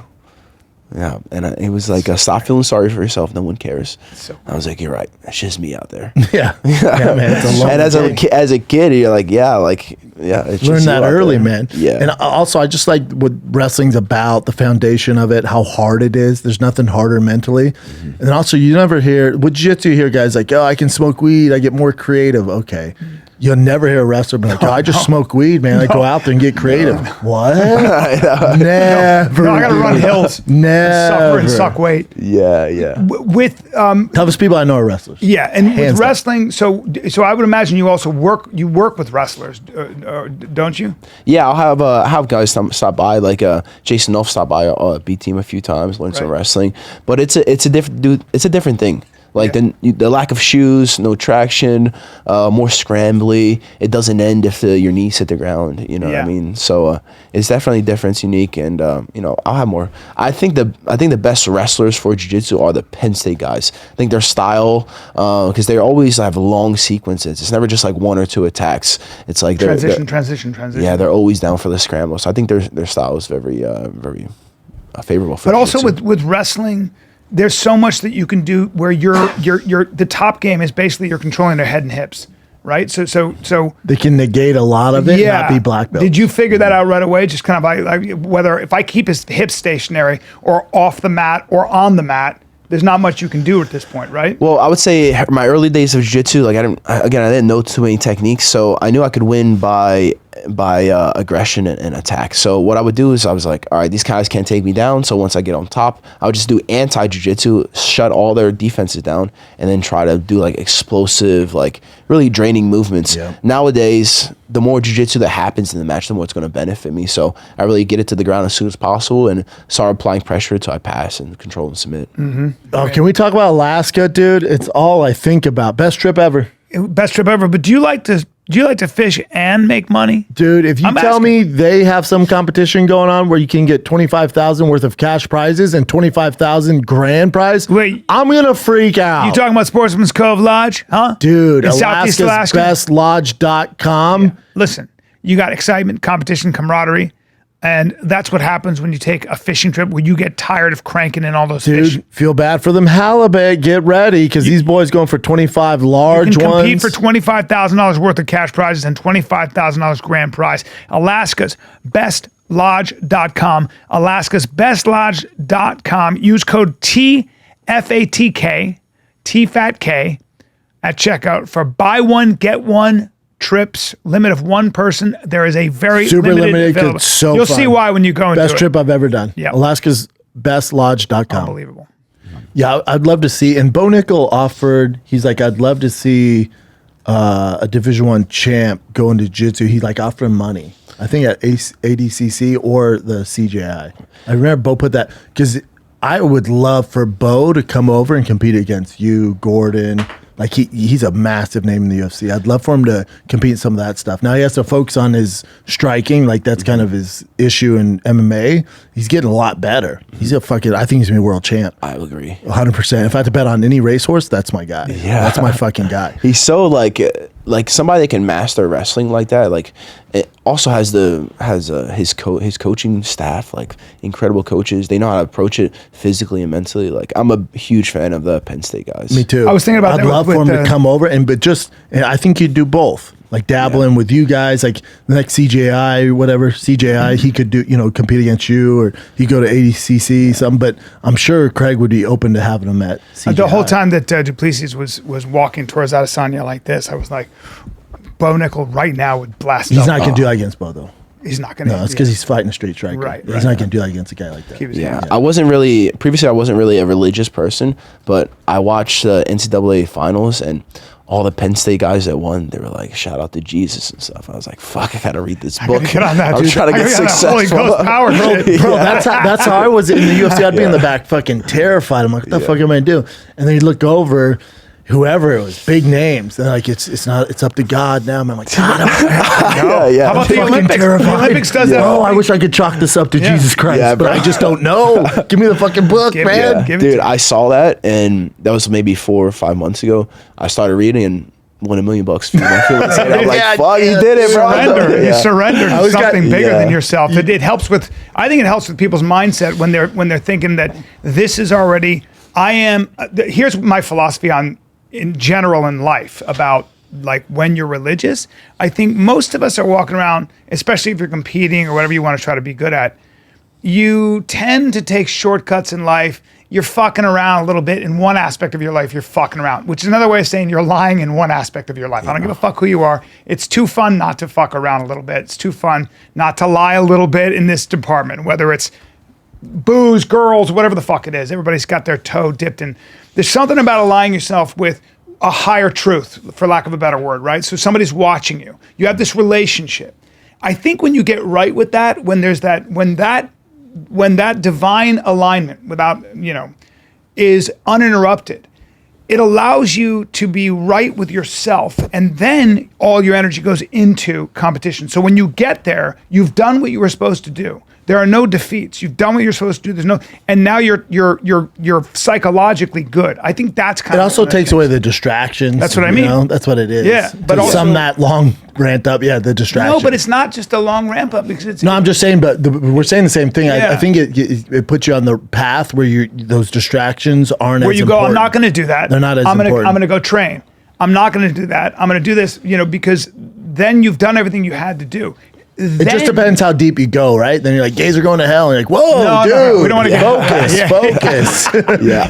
Yeah. And it was like, stop feeling sorry for yourself. No one cares. So I was like, you're right. It's just me out there. Yeah, man. It's a And as a kid, you're like, it's learn just that you out early, there. man. Yeah. And also, I just like what wrestling's about, the foundation of it, how hard it is. There's nothing harder mentally. And also, you never hear, with jiu-jitsu, you hear guys like, oh, I can smoke weed, I get more creative. Okay. You'll never hear a wrestler be like, oh, I just smoke weed, man. I go out there and get creative. What? Never. No, I got to run hills. Never. Suffer and suck weight. Yeah. With Toughest people I know are wrestlers. yeah, and Hands with down. wrestling, so I would imagine you also work with wrestlers, don't you? Yeah, I'll have guys stop by, like Jason Wolf stopped by B Team a few times, learn some Right. wrestling. But it's a different thing. Like the lack of shoes, no traction, more scrambly. It doesn't end if your knees hit the ground. You know what I Yeah. mean? So it's definitely different, unique, and I'll have more. I think the best wrestlers for jiu-jitsu are the Penn State guys. I think their style, because they always have long sequences. It's never just like one or two attacks. It's like Transition. yeah, they're always down for the scramble. So I think their style is very favorable for But also jiu-jitsu. with wrestling, there's so much that you can do where you're the top game is basically you're controlling their head and hips, right? So They can negate a lot of it and not be black belt. Did you figure that out right away? Just kind of like whether if I keep his hips stationary or off the mat or on the mat, there's not much you can do at this point, right? Well, I would say my early days of jiu-jitsu, like I didn't know too many techniques, so I knew I could win by aggression and attack. So what I would do is I was like, all right, these guys can't take me down. So once I get on top, I would just do anti-jiu-jitsu, shut all their defenses down, and then try to do like explosive, like really draining movements. Yeah. Nowadays, the more jiu-jitsu that happens in the match, the more it's going to benefit me. So I really get it to the ground as soon as possible and start applying pressure until I pass and control and submit. Oh, can we talk about Alaska, dude? It's all I think about. Best trip ever. Best trip ever. But do you like to fish and make money? Dude, if you I'm tell asking. me they have some competition going on where you can get 25,000 worth of cash prizes and 25,000 grand prize, Wait. I'm gonna freak out. You talking about Sportsman's Cove Lodge, huh? Dude, In Southeast Alaska? AlaskasBestLodge.com. Listen, you got excitement, competition, camaraderie, and that's what happens when you take a fishing trip where you get tired of cranking in all those fish. Dude, feel bad for them halibut. Get ready because these boys going for 25 large You can compete ones. for $25,000 worth of cash prizes and $25,000 grand prize. Alaska's bestlodge.com. Alaska's bestlodge.com. Use code TFATK, TFATK at checkout for buy one, get one trips, limit of one person. There is a very Super limited. available. It's so You'll fun. see why when you go into Best it. trip I've ever done. Yeah. AlaskasBestLodge.com. Unbelievable. Yeah, I'd love to see. And Bo Nickel offered. He's like, I'd love to see a Division I champ go into jiu-jitsu. He like offered him money. I think at ADCC or the CJI. I remember Bo put that because I would love for Bo to come over and compete against you, Gordon. Like he's a massive name in the UFC. I'd love for him to compete in some of that stuff. Now he has to focus on his striking, like that's kind of his issue in MMA. He's getting a lot better. He's a fucking. I think he's gonna be world champ. I would agree. 100%. If I had to bet on any racehorse, that's my guy. Yeah. That's my fucking guy. He's so like somebody that can master wrestling like that. Like it also has his coaching staff, like incredible coaches. They know how to approach it physically and mentally. Like I'm a huge fan of the Penn State guys. Me too. I was thinking about I'd that love with for him the- to come over and I think he'd do both. Like dabbling with you guys, like the next CJI, whatever CJI, he could do, compete against you, or he go to ADCC, something. But I'm sure Craig would be open to having him at CJI. The whole time that Duplessis was walking towards Adesanya like this, I was like, Bo Nickel right now would blast He's up. not going to do that against Bo, though. He's not going to. No, it's because he's fighting a straight striker. Right, He's right. not going to do that against a guy like that. Yeah, I wasn't really a religious person, but I watched the NCAA finals and all the Penn State guys that won, they were like, shout out to Jesus and stuff. I was like, fuck, I gotta read this book. Get on that, I'm dude. trying to I get gotta get that Holy successful. Ghost power shit. Bro, that's how I was in the UFC. I'd be in the back fucking terrified. I'm like, what the fuck am I doing? And then you look over, whoever it was, big names. They're like, it's not, it's up to God now. And I'm like, God, Yeah. How about the fucking Olympics? terrified. The Olympics does that. Oh, I wish I could chalk this up to Yeah. Jesus Christ, Yeah, but bro. I just don't know. Give me the fucking book, Give- man. yeah. Give it Dude, to I saw that, and that was maybe 4 or 5 months ago. I started reading and won $1 million. For my feelings. And I'm like, Yeah, fuck, he yeah. did it, bro. Surrender. You Yeah. surrender to always got- something bigger Yeah. than yourself. It helps with. I think it helps with people's mindset when they're thinking that this is already. I am. Here's my philosophy on in general in life about like when you're religious. I think most of us are walking around, especially if you're competing or whatever you want to try to be good at. You tend to take shortcuts in life. You're fucking around a little bit in one aspect of your life. You're fucking around, which is another way of saying you're lying in one aspect of your life. I don't give a fuck who you are. It's too fun not to fuck around a little bit. It's too fun not to lie a little bit in this department, whether it's booze, girls, whatever the fuck it is. Everybody's got their toe dipped in. There's something about aligning yourself with a higher truth, for lack of a better word, right? So somebody's watching you. You have this relationship. I think when you get right with that, when that divine alignment is uninterrupted, it allows you to be right with yourself, and then all your energy goes into competition. So when you get there, you've done what you were supposed to do. There are no defeats. You've done what you're supposed to do. And now you're psychologically good. I think that's kind It of also takes away the distractions. That's what I you mean. know? That's what it is. Yeah, but To also- sum that long rant up, the distraction. no, but it's not just a long ramp up because it's No, I'm just saying, but we're saying the same thing. Yeah. I think it puts you on the path where those distractions aren't where as you go, important. I'm not going to do that. They're not as I'm important. I'm going to go train. I'm not going to do that. I'm going to do this, because then you've done everything you had to do. It just depends how deep you go, right? Then you're like, gays are going to hell. And you're like, whoa, No, dude. we don't wanna get- focus, Yeah. focus. Yeah,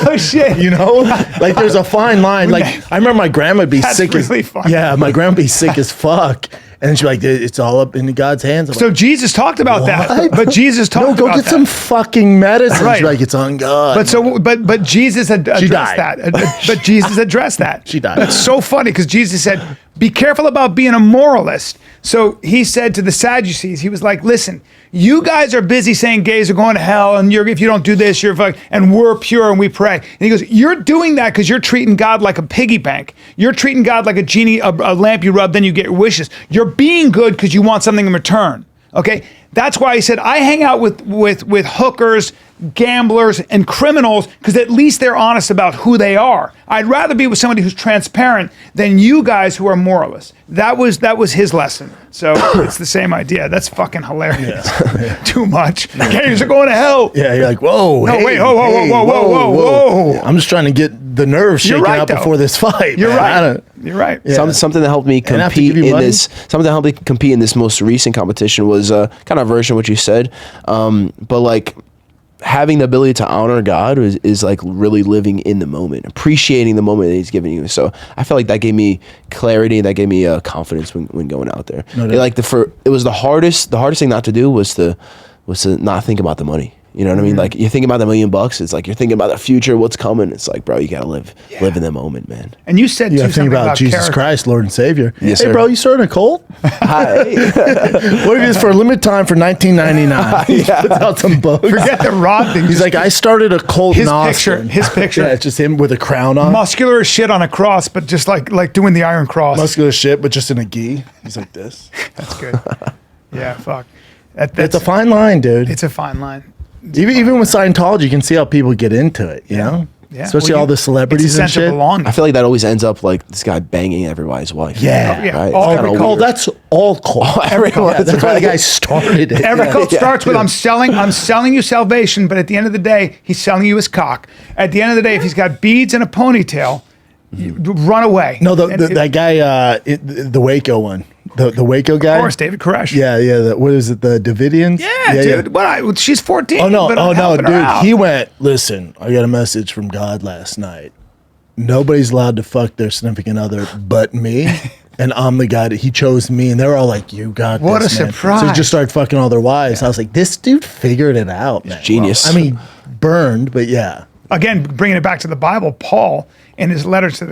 Oh shit! You know, like there's a fine line. Like I remember my grandma would be That's sick really as funny. yeah, my grandma would be sick as fuck, and she'd be like, "It's all up in God's hands." I'm So like, Jesus talked about that, What? but Jesus talked no, go about get that. some fucking medicine. Right. She'd be like, "It's on God." But Jesus had addressed died. that. But Jesus addressed that. She died. That's so funny because Jesus said, "Be careful about being a moralist." So he said to the Sadducees, he was like, "Listen, you guys are busy saying gays are going to hell, and if you don't do this, you're fuck, and we're pure and we pray." And he goes, "You're doing that because you're treating God like a piggy bank. You're treating God like a genie, a lamp you rub, then you get your wishes. You're being good because you want something in return." Okay, that's why he said I hang out with hookers, gamblers, and criminals because at least they're honest about who they are. I'd rather be with somebody who's transparent than you guys who are moralists. That was his lesson. So it's the same idea. That's fucking hilarious. Too much. Gays are going to hell. yeah, you're like, "Whoa, No, hey, wait, whoa. I'm just trying to get the nerves shaken right, out though. before this fight. You're man. I right. don't- You're right. Yeah. Something that helped me And I have to compete give you in money? this. Something that helped me compete in this most recent competition was kind of a version of what you said, but like having the ability to honor God is like really living in the moment, appreciating the moment that He's giving you. So I felt like that gave me clarity, that gave me confidence when going out there. It was the hardest thing not to do was to not think about the money. You know what I mean? Like you're thinking about the $1 million. It's like you're thinking about the future, what's coming. It's like, bro, you gotta live in the moment, man. And you said You too got to think something about Jesus character. Christ, Lord and Savior. Yes, hey, sir. bro, you starting a cult? Hi. What if it's for a limited time for $19.99? He puts out some books. Forget the Rod thing. He's like, I started a cult his in Austin. picture. Yeah, it's just him with a crown on. Muscular as shit on a cross, but just like doing the Iron Cross. Muscular shit, but just in a gi. He's like this. That's good. Yeah, fuck. That's It's a fine line, dude. It's a fine line. Even with Scientology, you can see how people get into it, you know? Yeah. Especially Well, all the celebrities it's a and sense of shit. belonging. I feel like that always ends up like this guy banging everybody's wife. Yeah. Yeah. Right? All It's every kinda cult, weird. That's all cult. Everyone. Yeah, that's why the guy started it. Every Yeah. cult starts with I'm selling you salvation, but at the end of the day, he's selling you his cock. At the end of the day, if he's got beads and a ponytail, you run away. No, And that guy, the Waco one. The Waco guy. of course, David Koresh. Yeah. What is it? The Davidians? Yeah, dude. What? She's 14. Oh no, but I'm helping her dude. out. He went, listen, I got a message from God last night. Nobody's allowed to fuck their significant other but me. And I'm the guy that he chose me. And they were all like, you got What this, a man. surprise. So he just started fucking all their wives. I was like, this dude figured it out, man. genius. I mean, burned, but yeah. Again, bringing it back to the Bible, Paul in his letters to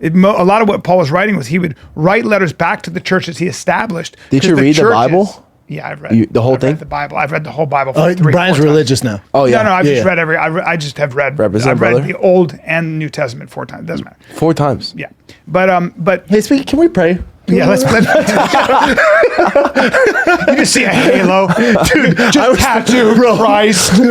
a lot of what Paul was writing was he would write letters back to the churches he established. Did you 'cause read the churches- Bible? Yeah, I've read the whole I've thing. Read the Bible. I've read the whole Bible. For Oh, 3-4 Brian's times. religious now. Oh yeah. No, I've Yeah, just yeah. read I just have read. Represent, I've read brother. the Old and New Testament 4 times. Doesn't matter. 4 times. Yeah, but Hey, speak. Can we pray? yeah, let's. You just see a halo, dude. Just tattoo, Christ. Bro,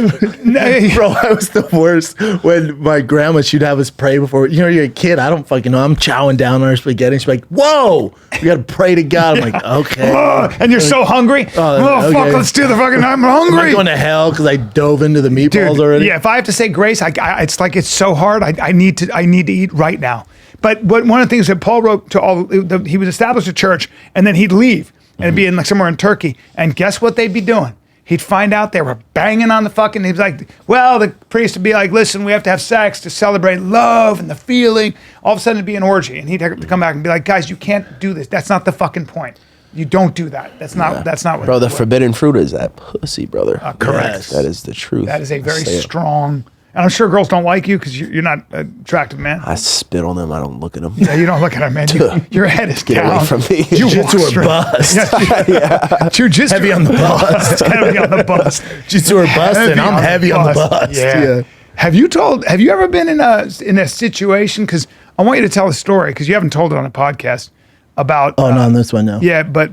I was the worst when my grandma, she'd have us pray before. You know, you're a kid. I don't fucking know. I'm chowing down on her spaghetti. She's like, whoa, we got to pray to God. I'm like, okay. And you're so hungry. Oh, fuck, okay. let's do the fucking. I'm I'm hungry. going to hell because I dove into the meatballs Dude, already. yeah, if I have to say grace, it's like it's so hard. I need to eat right now. But one of the things that Paul wrote to all, he would establish a church and then he'd leave and it'd be in like somewhere in Turkey. And guess what they'd be doing? He'd find out they were banging on the fucking. He'd be like, well, the priest would be like, listen, we have to have sex to celebrate love and the feeling. All of a sudden it'd be an orgy, and he'd have to come back and be like, guys, you can't do this. That's not the fucking point. You don't do that. That's not. That's not what. Bro, the forbidden fruit is that pussy, brother. Correct. Yes, that is the truth. That is a very Say it. strong. And I'm sure girls don't like you because you're not an attractive man. I spit on them. I don't look at them. Yeah, you don't look at her, man. Your head is Get down. away from me. You walk Jiu-jitsu or straight. bust. Jiu-jitsu. Heavy on the bust. Heavy on the bust. Jiu-jitsu or bust, and I'm heavy on the bust. Yeah. Have you ever been in a situation? Because I want you to tell a story because you haven't told it on a podcast about. Oh, not on this one, no. Yeah, but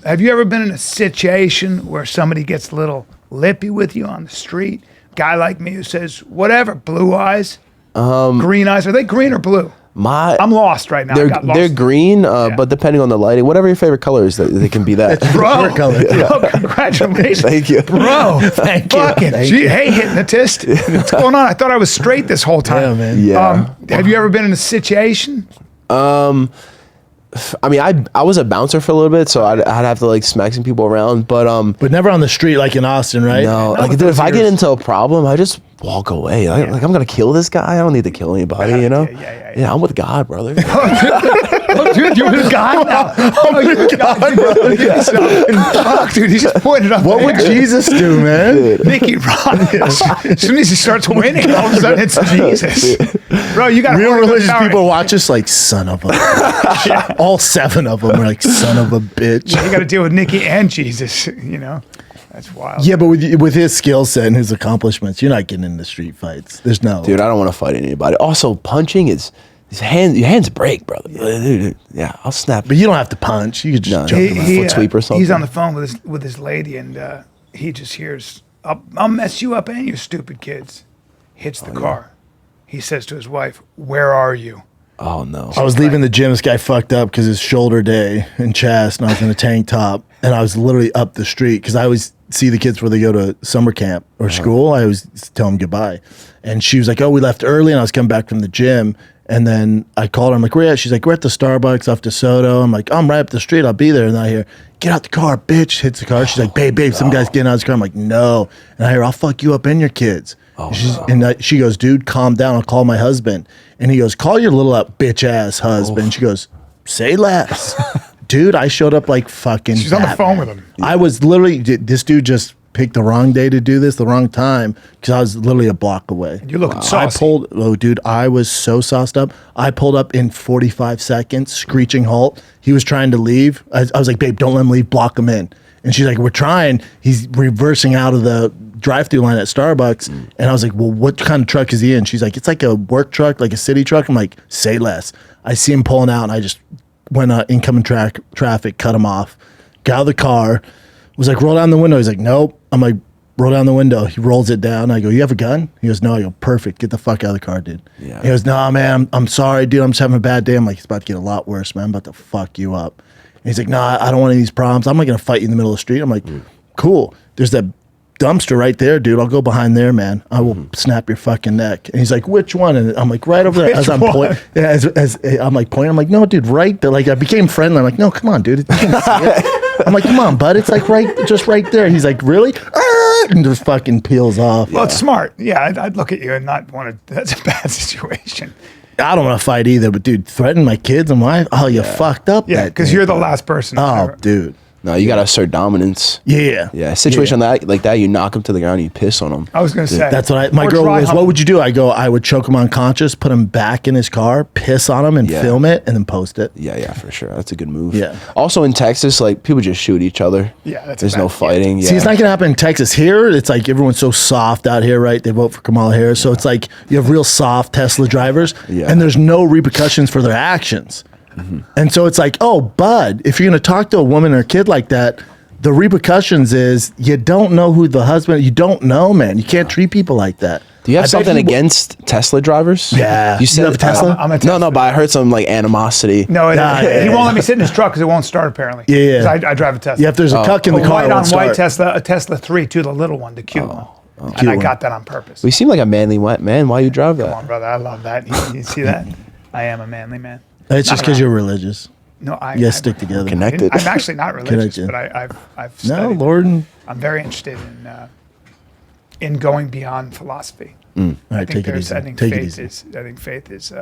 have you ever been in a situation where somebody gets a little lippy with you on the street? Guy like me who says, whatever, blue eyes, green eyes. Are they green or blue? I'm lost right now. I got lost. They're green, but depending on the lighting, whatever your favorite color is, they can be that. Bro, Your color. bro, congratulations. Thank you. Bro, Thank you. fucking, Thank gee, hey, hypnotist. What's going on? I thought I was straight this whole time. Yeah, man. Yeah. Have you ever been in a situation? I mean, I was a bouncer for a little bit, so I'd have to like smack some people around, but But never on the street like in Austin, right? no, like dude, if I get into a problem, I just walk away. Like I'm gonna kill this guy. I don't need to kill anybody, you know? Yeah. I'm with God, brother. Oh, dude, you're with God now. Oh, you're with God, bro. Fuck, dude, he just pointed up. What would Jesus do, man? Nicky Rod. As soon as he starts winning, all of a sudden it's Jesus. Bro, you got Real religious people watch us like, son of a. All 7 of them are like, son of a bitch. You got to deal with Nicky and Jesus, you know? That's wild. Yeah, but with his skill set and his accomplishments, you're not getting into street fights. There's no. Dude, I don't want to fight anybody. Also, punching is your hands break, brother. Dude, yeah, I'll snap. But you don't have to punch. You could just jump in my foot sweep or something. He's on the phone with his lady, and he just hears, I'll mess you up and your stupid kids. Hits the car. He says to his wife, where are you? Oh no. I was leaving the gym. This guy fucked up because his shoulder day and chest, and I was in a tank top, and I was literally up the street because I always see the kids where they go to summer camp or school. I always tell them goodbye, and she was like, "Oh, we left early," and I was coming back from the gym, and then I called her. I'm like, "Where at?" She's like, "We're at the Starbucks off DeSoto." I'm like, "I'm right up the street. I'll be there." And I hear, "Get out the car, bitch!" Hits the car. She's like, "Babe, some guy's getting out of his car." I'm like, "No," and I hear, "I'll fuck you up and your kids." She goes, "Dude, calm down. I'll call my husband." And he goes, "Call your little bitch ass husband." She goes, "Say less." Dude, I showed up like fucking She's on the phone with him. I was literally, this dude just picked the wrong day to do this, the wrong time, because I was literally a block away. You're looking saucy. Dude, I was so sauced up. I pulled up in 45 seconds, screeching halt. He was trying to leave. I was like, "Babe, don't let him leave, block him in." And she's like, "We're trying." He's reversing out of the drive-through line at Starbucks. And I was like, "Well, what kind of truck is he in?" She's like, "It's like a work truck, like a city truck." I'm like, "Say less." I see him pulling out, and I just went incoming traffic, cut him off, got out of the car, was like, "Roll down the window." He's like, "Nope." I'm like, "Roll down the window." He rolls it down. I go, "You have a gun?" He goes, "No." I go, "Perfect. Get the fuck out of the car, dude." Yeah. He goes, "No, man, I'm sorry, dude. I'm just having a bad day." I'm like, "It's about to get a lot worse, man. I'm about to fuck you up." And he's like, "No, I don't want any of these problems. I'm not going to fight you in the middle of the street." I'm like, "Cool. There's that dumpster right there, dude. I'll go behind there, man. I will snap your fucking neck." And he's like, "Which one?" And I'm like, "Right over there." As I'm pointing, as I'm like pointing, I'm like, "No, dude, right there." Like I became friendly. I'm like, "No, come on, dude. You can't see it." I'm like, "Come on, bud. It's like just right there." He's like, "Really?" And just fucking peels off. Well, it's smart. Yeah, I'd look at you and not want to. That's a bad situation. I don't want to fight either, but dude, threaten my kids and wife. Oh, you fucked up. Yeah, that because day, you're the bro. last person. Oh, ever. dude. No, you gotta assert dominance. Yeah. Yeah, a situation like that, you knock him to the ground, and you piss on him. I was gonna say That's what my Or girl dry was. hump. What would you do? I go. I would choke him unconscious, put him back in his car, piss on him, and Yeah. film it, and then post it. Yeah, for sure. That's a good move. Yeah. Also in Texas, like people just shoot each other. Yeah, that's there's bad. no fighting. Yeah. See, it's not gonna happen in Texas. Here, it's like everyone's so soft out here, right? They vote for Kamala Harris, so it's like you have real soft Tesla drivers, Yeah. and there's no repercussions for their actions. And so it's like, oh, bud, if you're gonna talk to a woman or a kid like that, the repercussions is you don't know who the husband. You don't know, man. You can't treat people like that. Do you have I bet something he w- against Tesla drivers? Yeah. You said You have a Tesla? I'm a No, Tesla. but I heard some like animosity. No, yeah, he won't let me sit in his truck because it won't start apparently. Yeah. 'Cause I drive a Tesla. Yeah, if there's a cuck in the A car, white it won't on start. white Tesla, a Tesla 3 to the little one, the cute one. And Cute I one. got that on purpose. We seem like a manly man. Why you drive Come that? on, brother. I love that. You see that? I am a manly man. It's just because you're religious. No, I. You guys I- stick together. Connected. I'm actually not religious, Connected. but I've No, studied. Lord. I'm very interested in going beyond philosophy. All I right, think take it there's. easy. I think Take it faith easy.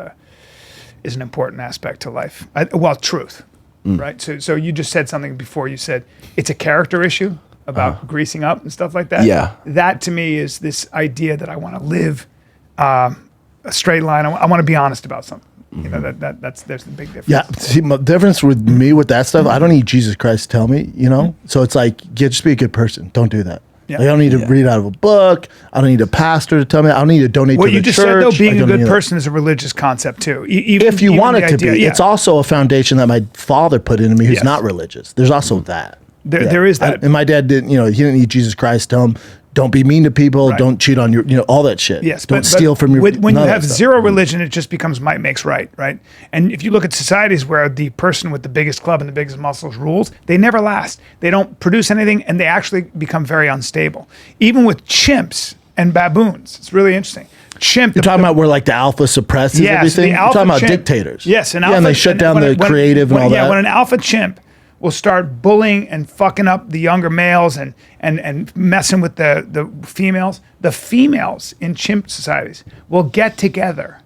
is an important aspect to life. Well, truth, right? So you just said something before. You said it's a character issue about greasing up and stuff like that. Yeah. That to me is this idea that I want to live a straight line. I want to be honest about something. You know that's there's the big difference. Yeah, see, my difference with me with that stuff, I don't need Jesus Christ to tell me, you know? So it's like, yeah, just be a good person. Don't do that. Yeah. Like, I don't need to read out of a book. I don't need a pastor to tell me. I don't need to donate What to the you just church. said though, being I a don't good need that. person is a religious concept too. If you want it to be, it's also a foundation that my father put into me who's Yes. not religious. There's also that. There is that. And my dad didn't, he didn't need Jesus Christ to tell him, don't be mean to people, Right. don't cheat on your, all that shit. Yes, don't but steal from your. when you none of have that stuff. zero religion, it just becomes might makes right, right? And if you look at societies where the person with the biggest club and the biggest muscles rules, they never last. They don't produce anything, and they actually become very unstable. Even with chimps and baboons, it's really interesting. Chimp. You're talking about where like the alpha suppresses everything? You're talking about chimp- dictators. Yes, an Yeah, alpha. and they shut down when the it- when- creative when- and all yeah, that. when an alpha chimp will start bullying and fucking up the younger males and messing with the females in chimp societies will get together.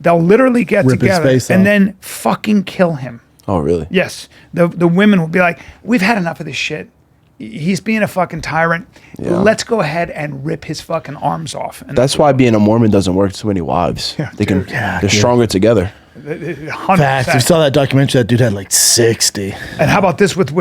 They'll literally get Rip his together face and off. then fucking kill him. Oh, really? Yes, the women will be like, "We've had enough of this shit. He's being a fucking tyrant. Yeah. Let's go ahead and rip his fucking arms off." And That's why being a Mormon doesn't work too many wives. Yeah, They can. dude. They're stronger together. 100%. Facts. You saw that documentary, that dude had like 60. And how about this with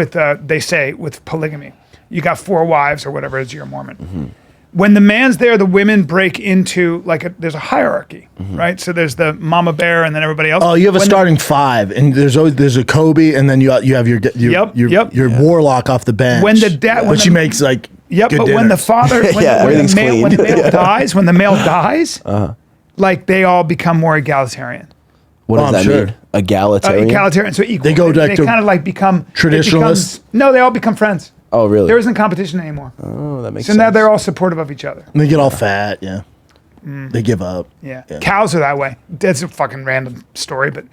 they say with polygamy? You got 4 wives or whatever it is, you're a Mormon. Mm-hmm. When the man's there, the women break into there's a hierarchy, right? So there's the mama bear and then everybody else. Oh, you have a When starting 5, and there's a Kobe, and then you have your Yep. warlock off the bench. When the dad- but when she the- makes like Yep, good but when the dinners. father, when, Yeah, when the everything's male, when the clean. male dies, like they all become more egalitarian. What does I'm that sure. mean? Egalitarian. Egalitarian, so equal. They go They back to kind of like become traditionalists? No, they all become friends. Oh, really? There isn't competition anymore. Oh, that makes So sense. now they're all supportive of each other. And they get all fat. Yeah, they give up. Yeah. Cows are that way. That's a fucking random story, but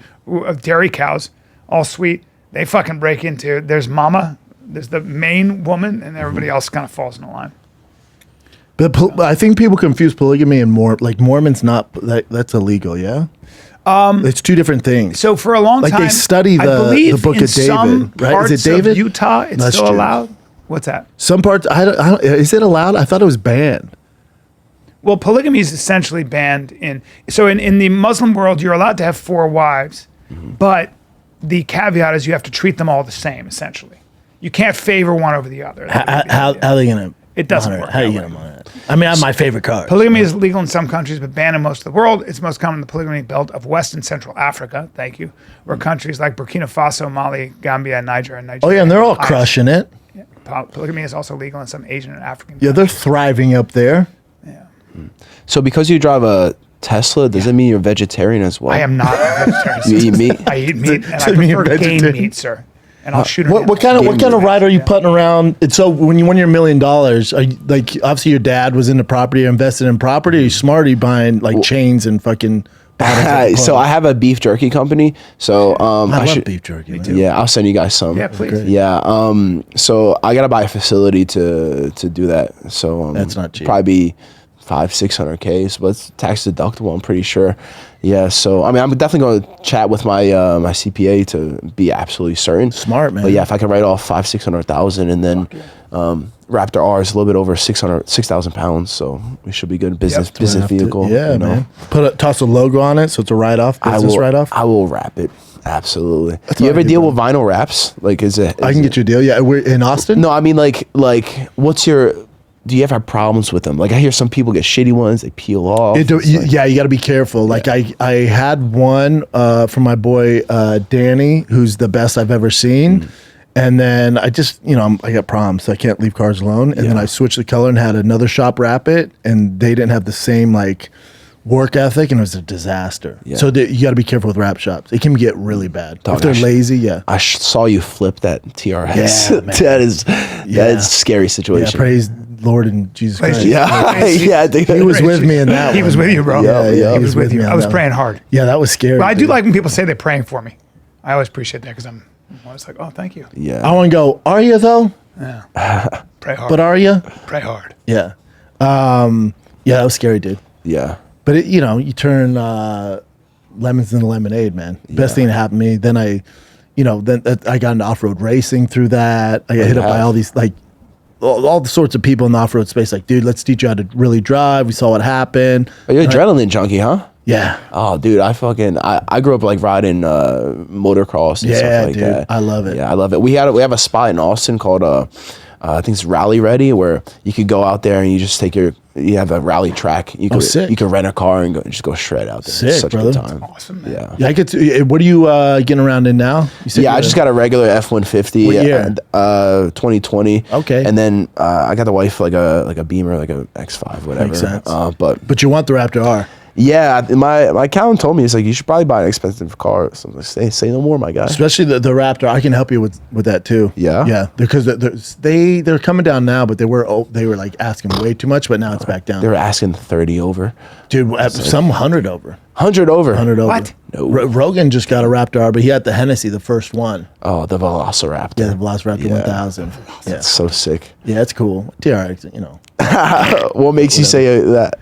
dairy cows, all sweet, they fucking break into, there's mama, there's the main woman, and everybody else kind of falls in the line. But I think people confuse polygamy and Mormons. That's illegal. Yeah. It's 2 different things. So for a long Like, time, they study I the believe book in of David, some right? Is parts it David? of Utah, it's That's still true. allowed. What's that? Some parts, I don't, is it allowed? I thought it was banned. Well, polygamy is essentially banned in the Muslim world, you're allowed to have 4 wives, but the caveat is you have to treat them all the same, essentially. You can't favor one over the other. How are they gonna? It doesn't monitor work How are you that gonna way. monitor it? I mean, I have my favorite card. Polygamy is legal in some countries, but banned in most of the world. It's most common in the polygamy belt of West and Central Africa. Thank you. Where countries like Burkina Faso, Mali, Gambia, Niger, and Nigeria. Oh yeah, and they're all have crushing it. Polygamy is also legal in some Asian and African. Yeah, they're thriving up there. So because you drive a Tesla, does it mean you're vegetarian as well? I am not a vegetarian. You eat meat? I eat meat, and I Does it mean you're prefer game vegetarian? meat, sir. And I'll shoot him. What kind of ride are you putting around? And so when you won your $1 million, are you, like obviously your dad was into property or invested in property. Are you smart? Are you buying like chains and fucking bottles of So I have a beef jerky company. So I love should, beef jerky. Man. Yeah, I'll send you guys some. Yeah, please. Yeah. So I gotta buy a facility to do that. So That's not cheap. Probably be 500-600K, but it's tax deductible, I'm pretty sure. Yeah, so I mean, I'm definitely going to chat with my my CPA to be absolutely certain. Smart, man. But yeah, if I can write off 500-600,000, and then Raptor R is a little bit over 6,000 pounds, so we should be good. Business vehicle. Yeah, you know? man. Toss a logo on it, so it's a write-off. Business write-off. I will wrap it. Absolutely. That's Do you what ever I do, deal bro. with vinyl wraps? Like, I can get you a deal. Yeah, we're in Austin. No, I mean like what's your? Do you ever have problems with them? Like, I hear some people get shitty ones; they peel off. Yeah, you got to be careful. Like I had one from my boy Danny, who's the best I've ever seen. And then I just, I got problems, so I can't leave cars alone. And then I switched the color and had another shop wrap it, and they didn't have the same like work ethic, and it was a disaster. Yeah. So you got to be careful with wrap shops. It can get really bad Dog, if they're lazy. Yeah. I saw you flip that TRX. Yeah, man. that is a scary Yeah. situation. Praise Lord and Jesus Christ. Yeah, yeah. I think He was with me in that. He was with you, bro. Yeah, He was with you. me on I was that praying one. hard. Yeah, that was scary. But I do dude. like when people say they're praying for me. I always appreciate that because I'm always like, oh, thank you. Yeah. I want to go. Are you though? Pray hard. But are you? Pray hard. Yeah. Yeah, that was scary, dude. Yeah. But you turn lemons into lemonade, man. Best thing that happened to me. Then I got into off-road racing through that. I got hit up by all these like all the sorts of people in the off-road space. Like, dude, let's teach you how to really drive. We saw what happened. Are you an adrenaline junkie, huh? Yeah. Oh, dude, I grew up like riding motocross and stuff like dude, that. I love it. Yeah, I love it. We have a spot in Austin called I think it's Rally Ready, where you could go out there and you just you have a rally track. You could sick. you could rent a car and just go shred out there. Sick, It's such brother. a good time. Awesome, man. Yeah. Yeah, I get to. What are you getting around in now? You said Yeah, I just got a regular F-150. What year? 2020. Okay. And then I got the wife like a Beamer, like a X5, whatever. Makes sense. But you want the Raptor R. yeah, my Callen told me, it's like, you should probably buy an expensive car. So I'm like, say no more, my guy. Especially the Raptor. I can help you with that too. Yeah? Yeah, because they're coming down now, but they were like asking way too much, but now it's back down. They were asking 30 over. Dude, some 100 over. 100 over. 100 over. What? No. Rogan just got a Raptor R, but he had the Hennessy, the first one. Oh, the Velociraptor. Yeah, the Velociraptor 1000. Yeah, That's so sick. yeah, it's cool. TRX, What makes you say that?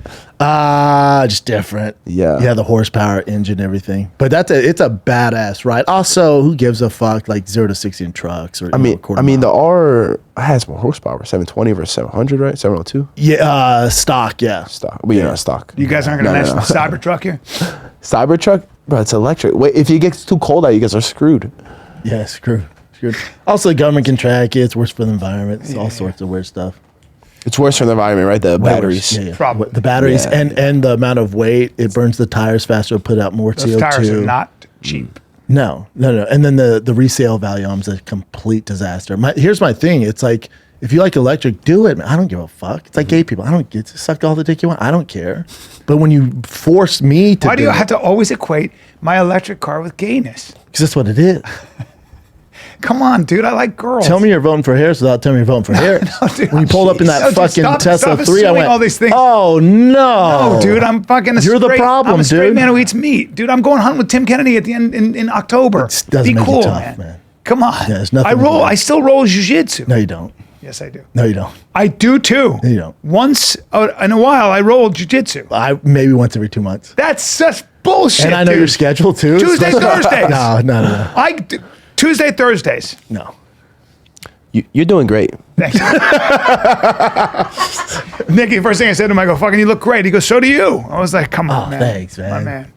Just different. Yeah. Yeah, the horsepower, engine, everything. But it's a badass ride. Also, who gives a fuck like 0 to 60 in trucks or The R has more horsepower, 720 versus 700, right? 702 yeah, stock, yeah. stock. Well, not stock. You guys aren't going to mention the Cybertruck here? Cybertruck, bro, it's electric. Wait, if it gets too cold out, you guys are screwed. Yeah, screwed. Also, the government can track it. It's worse for the environment. It's all sorts of weird stuff. It's worse for the environment, right? The Way batteries. worse. Yeah, yeah. Probably. The batteries Yeah, and the amount of weight, it burns the tires faster, put out more Those CO2. tires are not cheap. No. And then the resale value is a complete disaster. Here's my thing. It's like, if you like electric, do it. Man. I don't give a fuck. It's like gay people. I don't get to suck all the dick you want. I don't care. But when you force me to Why do you have to always equate my electric car with gayness? Because that's what it is. Come on, dude. I like girls. Tell me you're voting for Harris without telling me you're voting for Harris. No, dude. When you pulled up in that No, dude, fucking stop Tesla 3, I assuming went, all these things. oh, no. No, dude, I'm fucking a You're the straight, problem, I'm a straight dude. man who eats meat. Dude, I'm going hunting with Tim Kennedy at the end in October. It doesn't Be make you cool, tough, man. Come on. Yeah, there's nothing to do. I still roll jiu-jitsu. No, you don't. Yes, I do. No, you don't. I do too. No, you don't. Once in a while, I roll jiu-jitsu. I maybe once every 2 months. That's such bullshit, And I know dude. your schedule, too. Tuesday, Thursdays. No. Tuesday, Thursdays. No. You're doing great. Thanks. Nicky, first thing I said to him, I go, fucking, you look great. He goes, so do you. I was like, come on, Oh, man. thanks, man.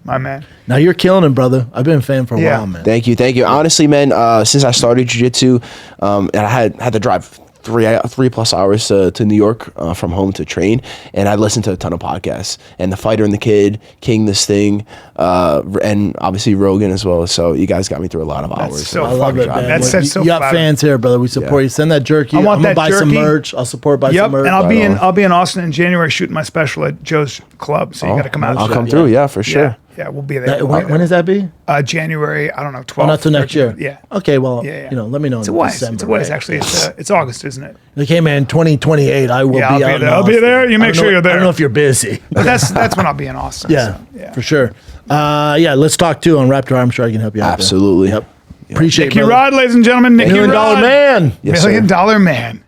My man. Now you're killing him, brother. I've been a fan for a Yeah. while, man. Thank you. Honestly, man, since I started jiu-jitsu, and I had to drive 3+ hours to New York from home to train, and I listened to a ton of podcasts, and The Fighter and the Kid, King This Thing, and obviously Rogan as well. So you guys got me through a lot of hours. so I love it, man. That's Well, so you got flattering. fans here, brother. We support Yeah. you. Send that jerky. I want I'm gonna that buy some jerky. merch. I'll support by Yep, some merch. and Right on. I'll be in Austin in January shooting my special at Joe's Club. So you got to come out. I'll and come shoot. through, yeah, for sure. Yeah, we'll be there. When does that be? January, I don't know, 12th. Oh, not till next year. Yeah. Okay, well, Yeah. let me know. It's in a ways. December, It's a ways, right? actually. It's August, isn't it? Like, hey, man, 2028, I will Yeah, be I'll be out. there. in I'll be Austin. there. You I make don't sure know- you're there. I don't know if you're busy. But that's when I'll be in Austin. Yeah, so, for sure. Yeah, let's talk too on Raptor. I'm sure I can help you out. there. Absolutely. Yep. Appreciate Nicky it, brother. Rod, ladies and gentlemen. Nicky $1 million Rod. man. Yes, sir. $1 million man.